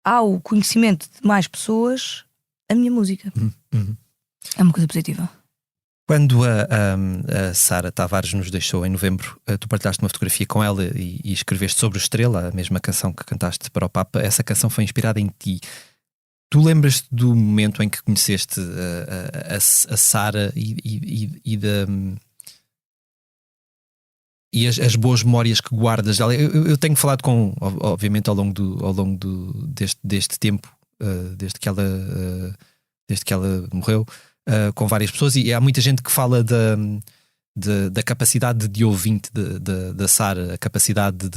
S2: ao conhecimento de mais pessoas a minha música. É uma coisa positiva.
S1: Quando a Sara Tavares nos deixou em novembro, tu partilhaste uma fotografia com ela e escreveste sobre o Estrela, a mesma canção que cantaste para o Papa. Essa canção foi inspirada em ti. Tu lembras-te do momento em que conheceste a Sara e as boas memórias que guardas dela? Eu tenho falado obviamente ao longo deste tempo, desde que ela morreu, com várias pessoas, e há muita gente que fala da capacidade de ouvinte da Sara, a capacidade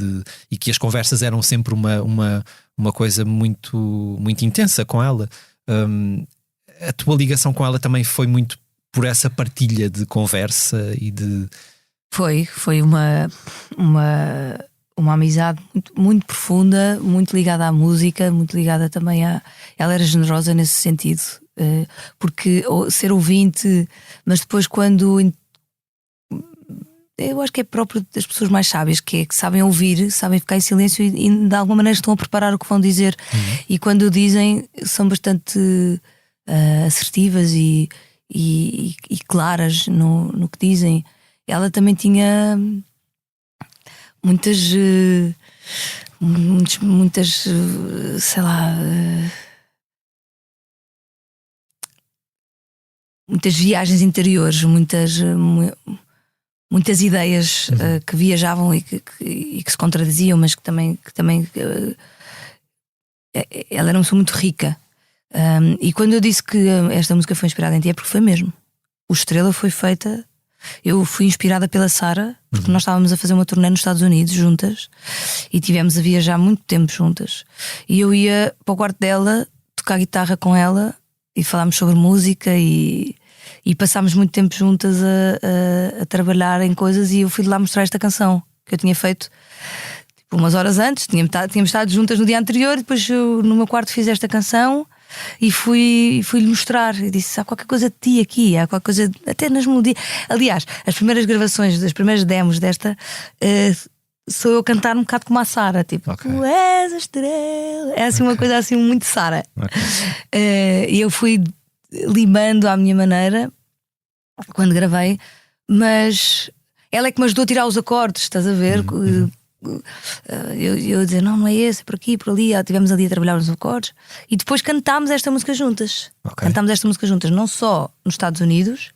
S1: e que as conversas eram sempre uma coisa muito, muito intensa com ela. A tua ligação com ela também foi muito por essa partilha de conversa e de...
S2: Foi uma amizade muito, muito profunda, muito ligada à música, muito ligada também ela era generosa nesse sentido, porque ser ouvinte, mas depois quando... Eu acho que é próprio das pessoas mais sábias, que sabem ouvir, sabem ficar em silêncio e de alguma maneira estão a preparar o que vão dizer. E quando o dizem são bastante assertivas e claras no que dizem. Ela também tinha muitas, sei lá, muitas viagens interiores, muitas ideias que viajavam e que se contradiziam, mas que também ela era uma pessoa muito rica. E quando eu disse que esta música foi inspirada em ti, é porque foi mesmo. O Estrela foi feita... Eu fui inspirada pela Sara, porque nós estávamos a fazer uma turnê nos Estados Unidos juntas e tivemos a viajar muito tempo juntas. E eu ia para o quarto dela tocar guitarra com ela e falámos sobre música e passámos muito tempo juntas a trabalhar em coisas. E eu fui de lá mostrar esta canção que eu tinha feito tipo, umas horas antes. Tínhamos estado juntas no dia anterior e depois eu, no meu quarto, fiz esta canção. E fui-lhe mostrar e disse: há qualquer coisa de ti aqui, há qualquer coisa, até nas melodias. Aliás, as primeiras gravações, das primeiras demos desta, sou eu a cantar um bocado como a Sara, tipo, tu és a estrela. É assim uma coisa assim muito Sara. E eu fui limando à minha maneira quando gravei, mas ela é que me ajudou a tirar os acordes, estás a ver? Eu dizer, não é esse, é por aqui, por ali. Estivemos ali a trabalhar os acordes e depois cantámos esta música juntas. Cantámos esta música juntas, não só nos Estados Unidos,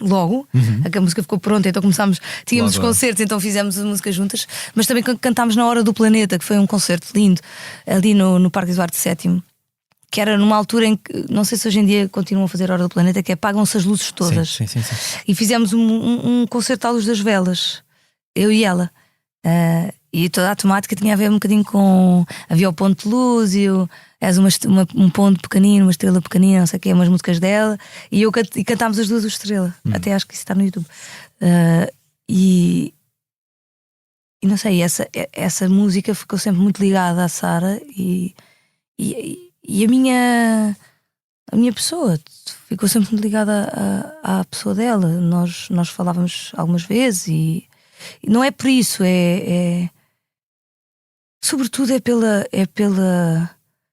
S2: logo, a música ficou pronta, então tínhamos logo os concertos, então fizemos a música juntas, mas também cantámos na Hora do Planeta, que foi um concerto lindo, ali no Parque Eduardo VII, que era numa altura em que, não sei se hoje em dia continuam a fazer a Hora do Planeta, que apagam-se as luzes todas.
S1: Sim.
S2: E fizemos um concerto à luz das velas, eu e ela. E toda a temática tinha a ver um bocadinho com. Havia o Ponto de Luz e És um ponto pequenino, uma estrela pequenina, não sei o quê, umas músicas dela. E cantámos as duas o Estrela. Até acho que isso está no YouTube. E não sei, essa música ficou sempre muito ligada à Sara e a minha pessoa ficou sempre muito ligada à pessoa dela. Nós falávamos algumas vezes e não é por isso, sobretudo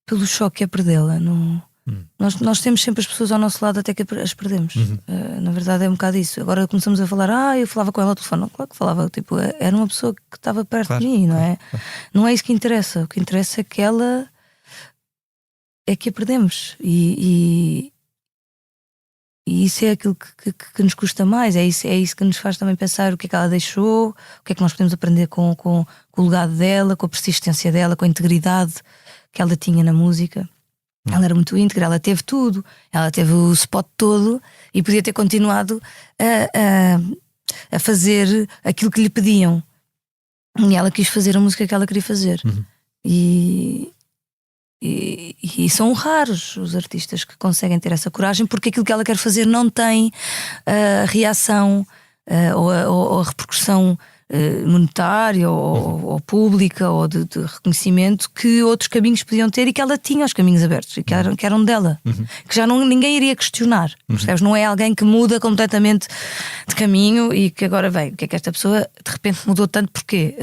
S2: pelo choque que é perdê-la. Nós temos sempre as pessoas ao nosso lado até que as perdemos. Na verdade é um bocado isso. Agora começamos a falar, eu falava com ela ao telefone. Não, claro que falava, tipo, era uma pessoa que estava perto de mim, não é? Não é isso que interessa. O que interessa é que ela é que a perdemos e isso é aquilo que nos custa mais. É isso que nos faz também pensar o que é que ela deixou, o que é que nós podemos aprender com o legado dela, com a persistência dela, com a integridade que ela tinha na música. Ela era muito íntegra, ela teve tudo, ela teve o spot todo e podia ter continuado a fazer aquilo que lhe pediam. E ela quis fazer a música que ela queria fazer. E são raros os artistas que conseguem ter essa coragem, porque aquilo que ela quer fazer não tem a reação ou a repercussão monetária ou pública ou de reconhecimento que outros caminhos podiam ter e que ela tinha os caminhos abertos e que eram dela, que já ninguém iria questionar. Percebes? Não é alguém que muda completamente de caminho e que agora vem, o que é que esta pessoa de repente mudou tanto, porquê?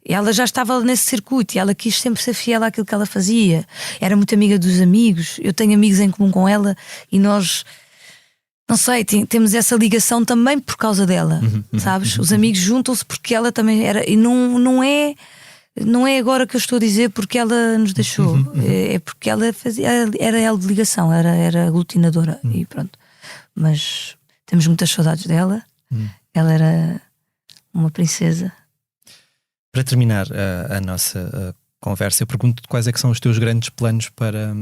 S2: Ela já estava nesse circuito e ela quis sempre ser fiel àquilo que ela fazia. Era muito amiga dos amigos. Eu tenho amigos em comum com ela e nós, não sei, temos essa ligação também por causa dela, sabes? Os amigos juntam-se porque ela também era. E não é agora que eu estou a dizer porque ela nos deixou. É porque ela era ela de ligação, era aglutinadora e pronto. Mas temos muitas saudades dela. Ela era uma princesa.
S1: Para terminar a nossa conversa, eu pergunto quais é que são os teus grandes planos para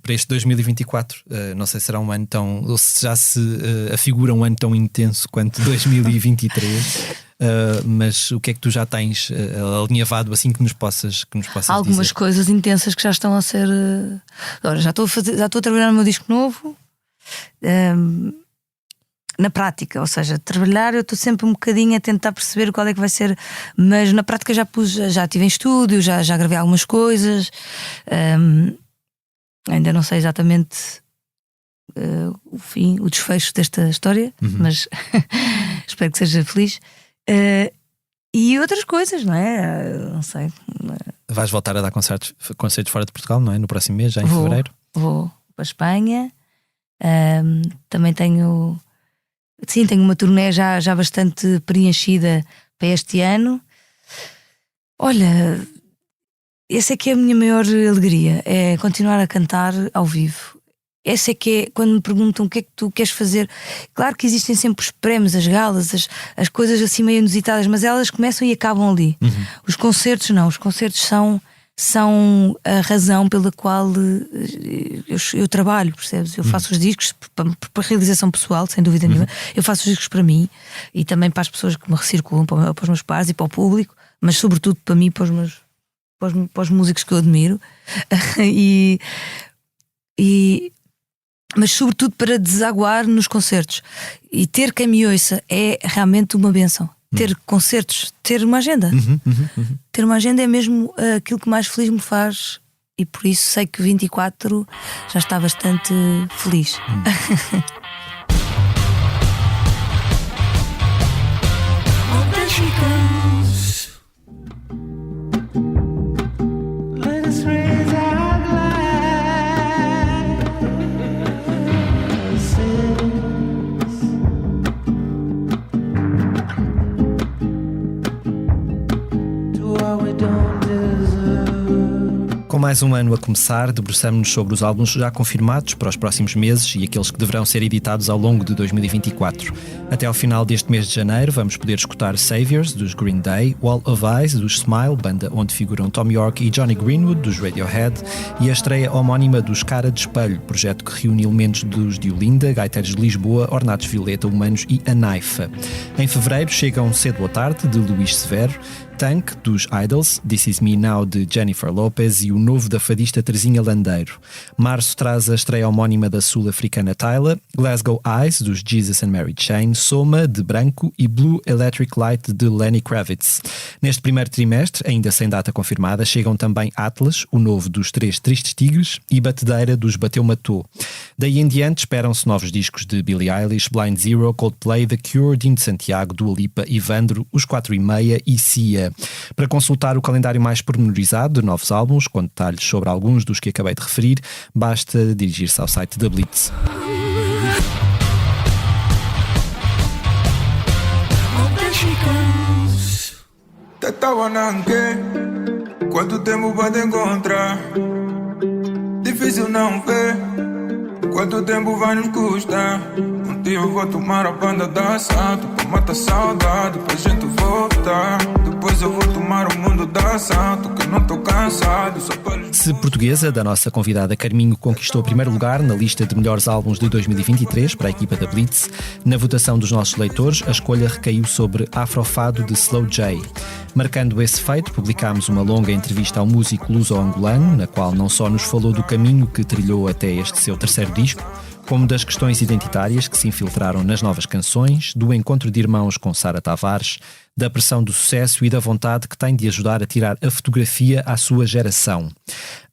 S1: este 2024. Não sei se será um ano tão, ou se já se afigura um ano tão intenso quanto 2023, mas o que é que tu já tens alinhavado assim que nos possas
S2: algumas
S1: dizer?
S2: Coisas intensas que já estão a ser. Agora já estou a trabalhar no meu disco novo. Na prática, ou seja, trabalhar, eu estou sempre um bocadinho a tentar perceber qual é que vai ser, mas na prática já estive em estúdio, já gravei algumas coisas, ainda não sei exatamente o desfecho desta história, mas espero que seja feliz. E outras coisas, não é? Não sei.
S1: Vais voltar a dar concertos fora de Portugal, não é? No próximo mês, já em fevereiro?
S2: Vou para a Espanha. Também tenho uma turnê já bastante preenchida para este ano. Olha, essa é que é a minha maior alegria, é continuar a cantar ao vivo. Essa é que é, quando me perguntam o que é que tu queres fazer. Claro que existem sempre os prémios, as galas, as coisas assim meio inusitadas, mas elas começam e acabam ali. Os concertos não, os concertos são a razão pela qual eu trabalho, percebes? Eu faço os discos para realização pessoal, sem dúvida nenhuma. Eu faço os discos para mim e também para as pessoas que me recirculam, para os meus pares e para o público, mas sobretudo para mim, para os músicos que eu admiro. Mas sobretudo para desaguar nos concertos. E ter quem me ouça é realmente uma bênção. Ter concertos, ter uma agenda. Ter uma agenda é mesmo aquilo que mais feliz me faz. E por isso sei que 24 já está bastante feliz.
S1: Com mais um ano a começar, debruçamos-nos sobre os álbuns já confirmados para os próximos meses e aqueles que deverão ser editados ao longo de 2024. Até ao final deste mês de janeiro vamos poder escutar Saviors, dos Green Day, Wall of Eyes, dos Smile, banda onde figuram Tom York e Johnny Greenwood, dos Radiohead, e a estreia homónima dos Cara de Espelho, projeto que reúne elementos dos de Olinda, Gaiteiros de Lisboa, Ornatos Violeta, Humanos e a Naifa. Em fevereiro chegam Cedo ou Tarde, de Luís Severo, Tank, dos Idols, This Is Me Now, de Jennifer Lopez, e o novo da fadista Terezinha Landeiro. Março traz a estreia homónima da sul-africana Tyla, Glasgow Eyes, dos Jesus and Mary Chain, Soma, de Branco, e Blue Electric Light, de Lenny Kravitz. Neste primeiro trimestre, ainda sem data confirmada, chegam também Atlas, o novo dos Três Tristes Tigres, e Batedeira, dos Bateu Matou. Daí em diante esperam-se novos discos de Billie Eilish, Blind Zero, Coldplay, The Cure, Dino de Santiago, Dua Lipa, Ivandro, Os 4:30 e Cia. Para consultar o calendário mais pormenorizado de novos álbuns, com detalhes sobre alguns dos que acabei de referir, basta dirigir-se ao site da Blitz.
S5: Quanto tempo vai te encontrar? Difícil não ver. Quanto tempo vai nos custar? Um dia eu vou tomar a banda da assalto pra matar saudade, pra gente voltar. Depois eu vou tomar o mundo da assalto, que eu não tô cansado.
S1: Se Portuguesa, da nossa convidada Carminho, conquistou o primeiro lugar na lista de melhores álbuns de 2023 para a equipa da Blitz, na votação dos nossos leitores a escolha recaiu sobre Afrofado, de Slow J. Marcando esse feito, publicámos uma longa entrevista ao músico luso-angolano, na qual não só nos falou do caminho que trilhou até este seu terceiro disco, como das questões identitárias que se infiltraram nas novas canções, do encontro de irmãos com Sara Tavares, da pressão do sucesso e da vontade que tem de ajudar a tirar a fotografia à sua geração.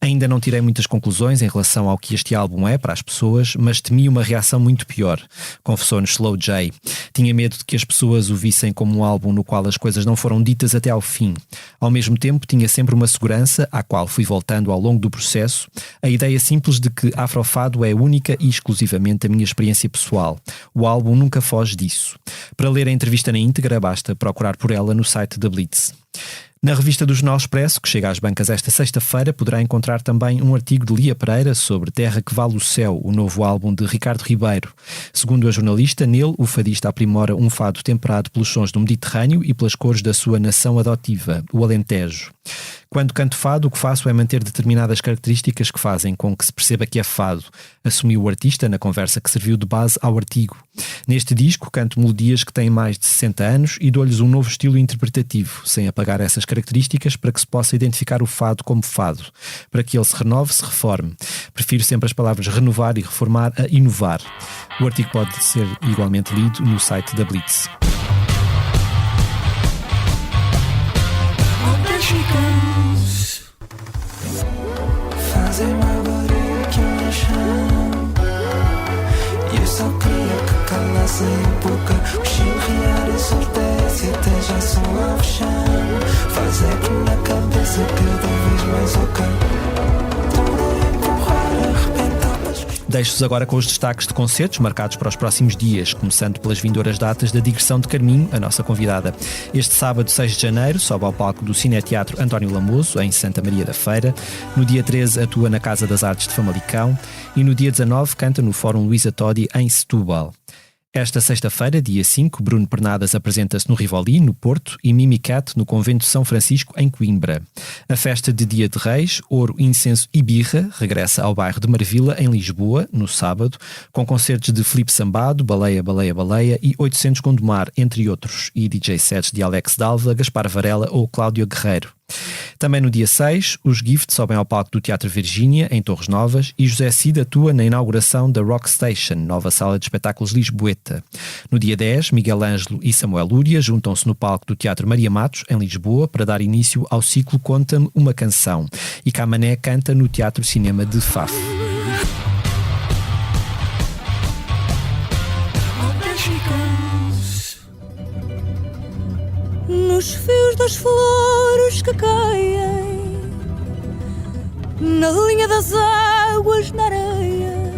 S1: Ainda não tirei muitas conclusões em relação ao que este álbum é para as pessoas, mas temi uma reação muito pior, confessou-nos Slow J. Tinha medo de que as pessoas o vissem como um álbum no qual as coisas não foram ditas até ao fim. Ao mesmo tempo, tinha sempre uma segurança, à qual fui voltando ao longo do processo, a ideia simples de que Afrofado é única e exclusivamente a minha experiência pessoal. O álbum nunca foge disso. Para ler a entrevista na íntegra, basta procurar por ela no site da Blitz. Na revista do Jornal Expresso, que chega às bancas esta sexta-feira, poderá encontrar também um artigo de Lia Pereira sobre Terra que Vale o Céu, o novo álbum de Ricardo Ribeiro. Segundo a jornalista, nele o fadista aprimora um fado temperado pelos sons do Mediterrâneo e pelas cores da sua nação adotiva, o Alentejo. Quando canto fado, o que faço é manter determinadas características que fazem com que se perceba que é fado, assumiu o artista na conversa que serviu de base ao artigo. Neste disco, canto melodias que têm mais de 60 anos e dou-lhes um novo estilo interpretativo, sem apagar essas características, para que se possa identificar o fado como fado, para que ele se renove, se reforme. Prefiro sempre as palavras renovar e reformar a inovar. O artigo pode ser igualmente lido no site da Blitz.
S6: Fazem mais barulho que um chão. E eu só queria que calassem a boca. Os chilreares solteiros e até já soa o chão. Faz eco na cabeça cada vez mais ok.
S1: Deixo-vos agora com os destaques de concertos marcados para os próximos dias, começando pelas vindouras datas da Digressão de Carminho, a nossa convidada. Este sábado, 6 de janeiro, sobe ao palco do Cineteatro António Lamoso, em Santa Maria da Feira. No dia 13, atua na Casa das Artes de Famalicão. E no dia 19, canta no Fórum Luísa Todi, em Setúbal. Esta sexta-feira, dia 5, Bruno Pernadas apresenta-se no Rivoli, no Porto, e Mimi Cat no Convento de São Francisco, em Coimbra. A festa de Dia de Reis, Ouro, Incenso e Birra regressa ao bairro de Marvila, em Lisboa, no sábado, com concertos de Filipe Sambado, Baleia, Baleia, Baleia e 800 Gondomar, entre outros, e DJ sets de Alex Dalva, Gaspar Varela ou Cláudio Guerreiro. Também no dia 6, os Gift sobem ao palco do Teatro Virgínia, em Torres Novas, e José Cid atua na inauguração da Rock Station, nova sala de espetáculos lisboeta. No dia 10, Miguel Ângelo e Samuel Lúria juntam-se no palco do Teatro Maria Matos, em Lisboa, para dar início ao ciclo Conta-me uma Canção. E Camané canta no Teatro Cinema de Faf.
S4: Nos fios das flores que caem, na linha das águas, na areia,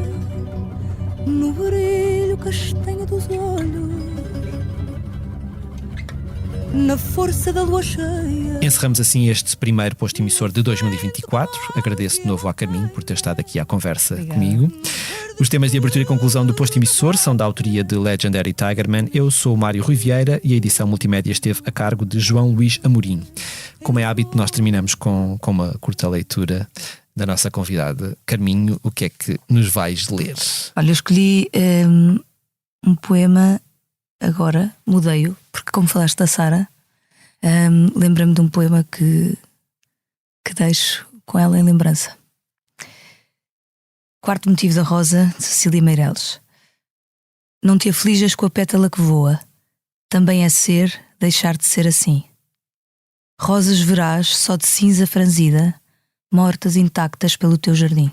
S4: no brilho castanho dos olhos, na força da lua cheia.
S1: Encerramos assim este primeiro posto emissor de 2024. Agradeço de novo à Carminho por ter estado aqui à conversa comigo. Os temas de abertura e conclusão do posto emissor são da autoria de Legendary Tigerman. Eu sou o Mário Rui Vieira e a edição multimédia esteve a cargo de João Luís Amorim. Como é hábito, nós terminamos com uma curta leitura da nossa convidada. Carminho, o que é que nos vais ler?
S2: Olha, eu escolhi um poema agora, mudei-o, porque como falaste da Sara, lembra-me de um poema que deixo com ela em lembrança. Quarto motivo da rosa, de Cecília Meirelles. Não te aflijas com a pétala que voa, também é ser, deixar de ser assim. Rosas verás só de cinza franzida, mortas intactas pelo teu jardim.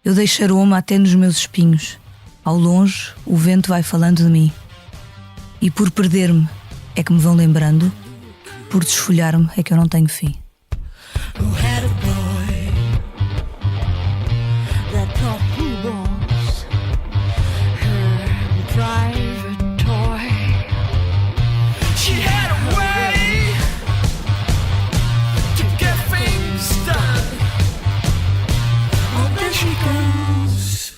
S2: Eu deixo aroma até nos meus espinhos, ao longe o vento vai falando de mim. E por perder-me é que me vão lembrando, por desfolhar-me é que eu não tenho fim.
S7: Who had a boy that thought he was her private toy. She had a way to get things done. Oh, there she goes.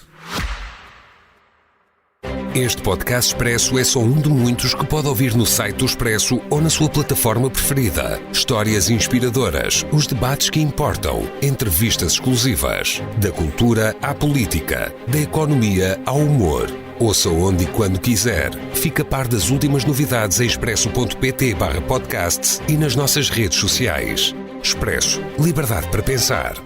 S3: Este podcast Expresso é só um de muitos que pode ouvir no site do Expresso ou na sua plataforma preferida. Histórias inspiradoras, os debates que importam, entrevistas exclusivas. Da cultura à política, da economia ao humor. Ouça onde e quando quiser. Fica a par das últimas novidades em expresso.pt/podcasts e nas nossas redes sociais. Expresso. Liberdade para pensar.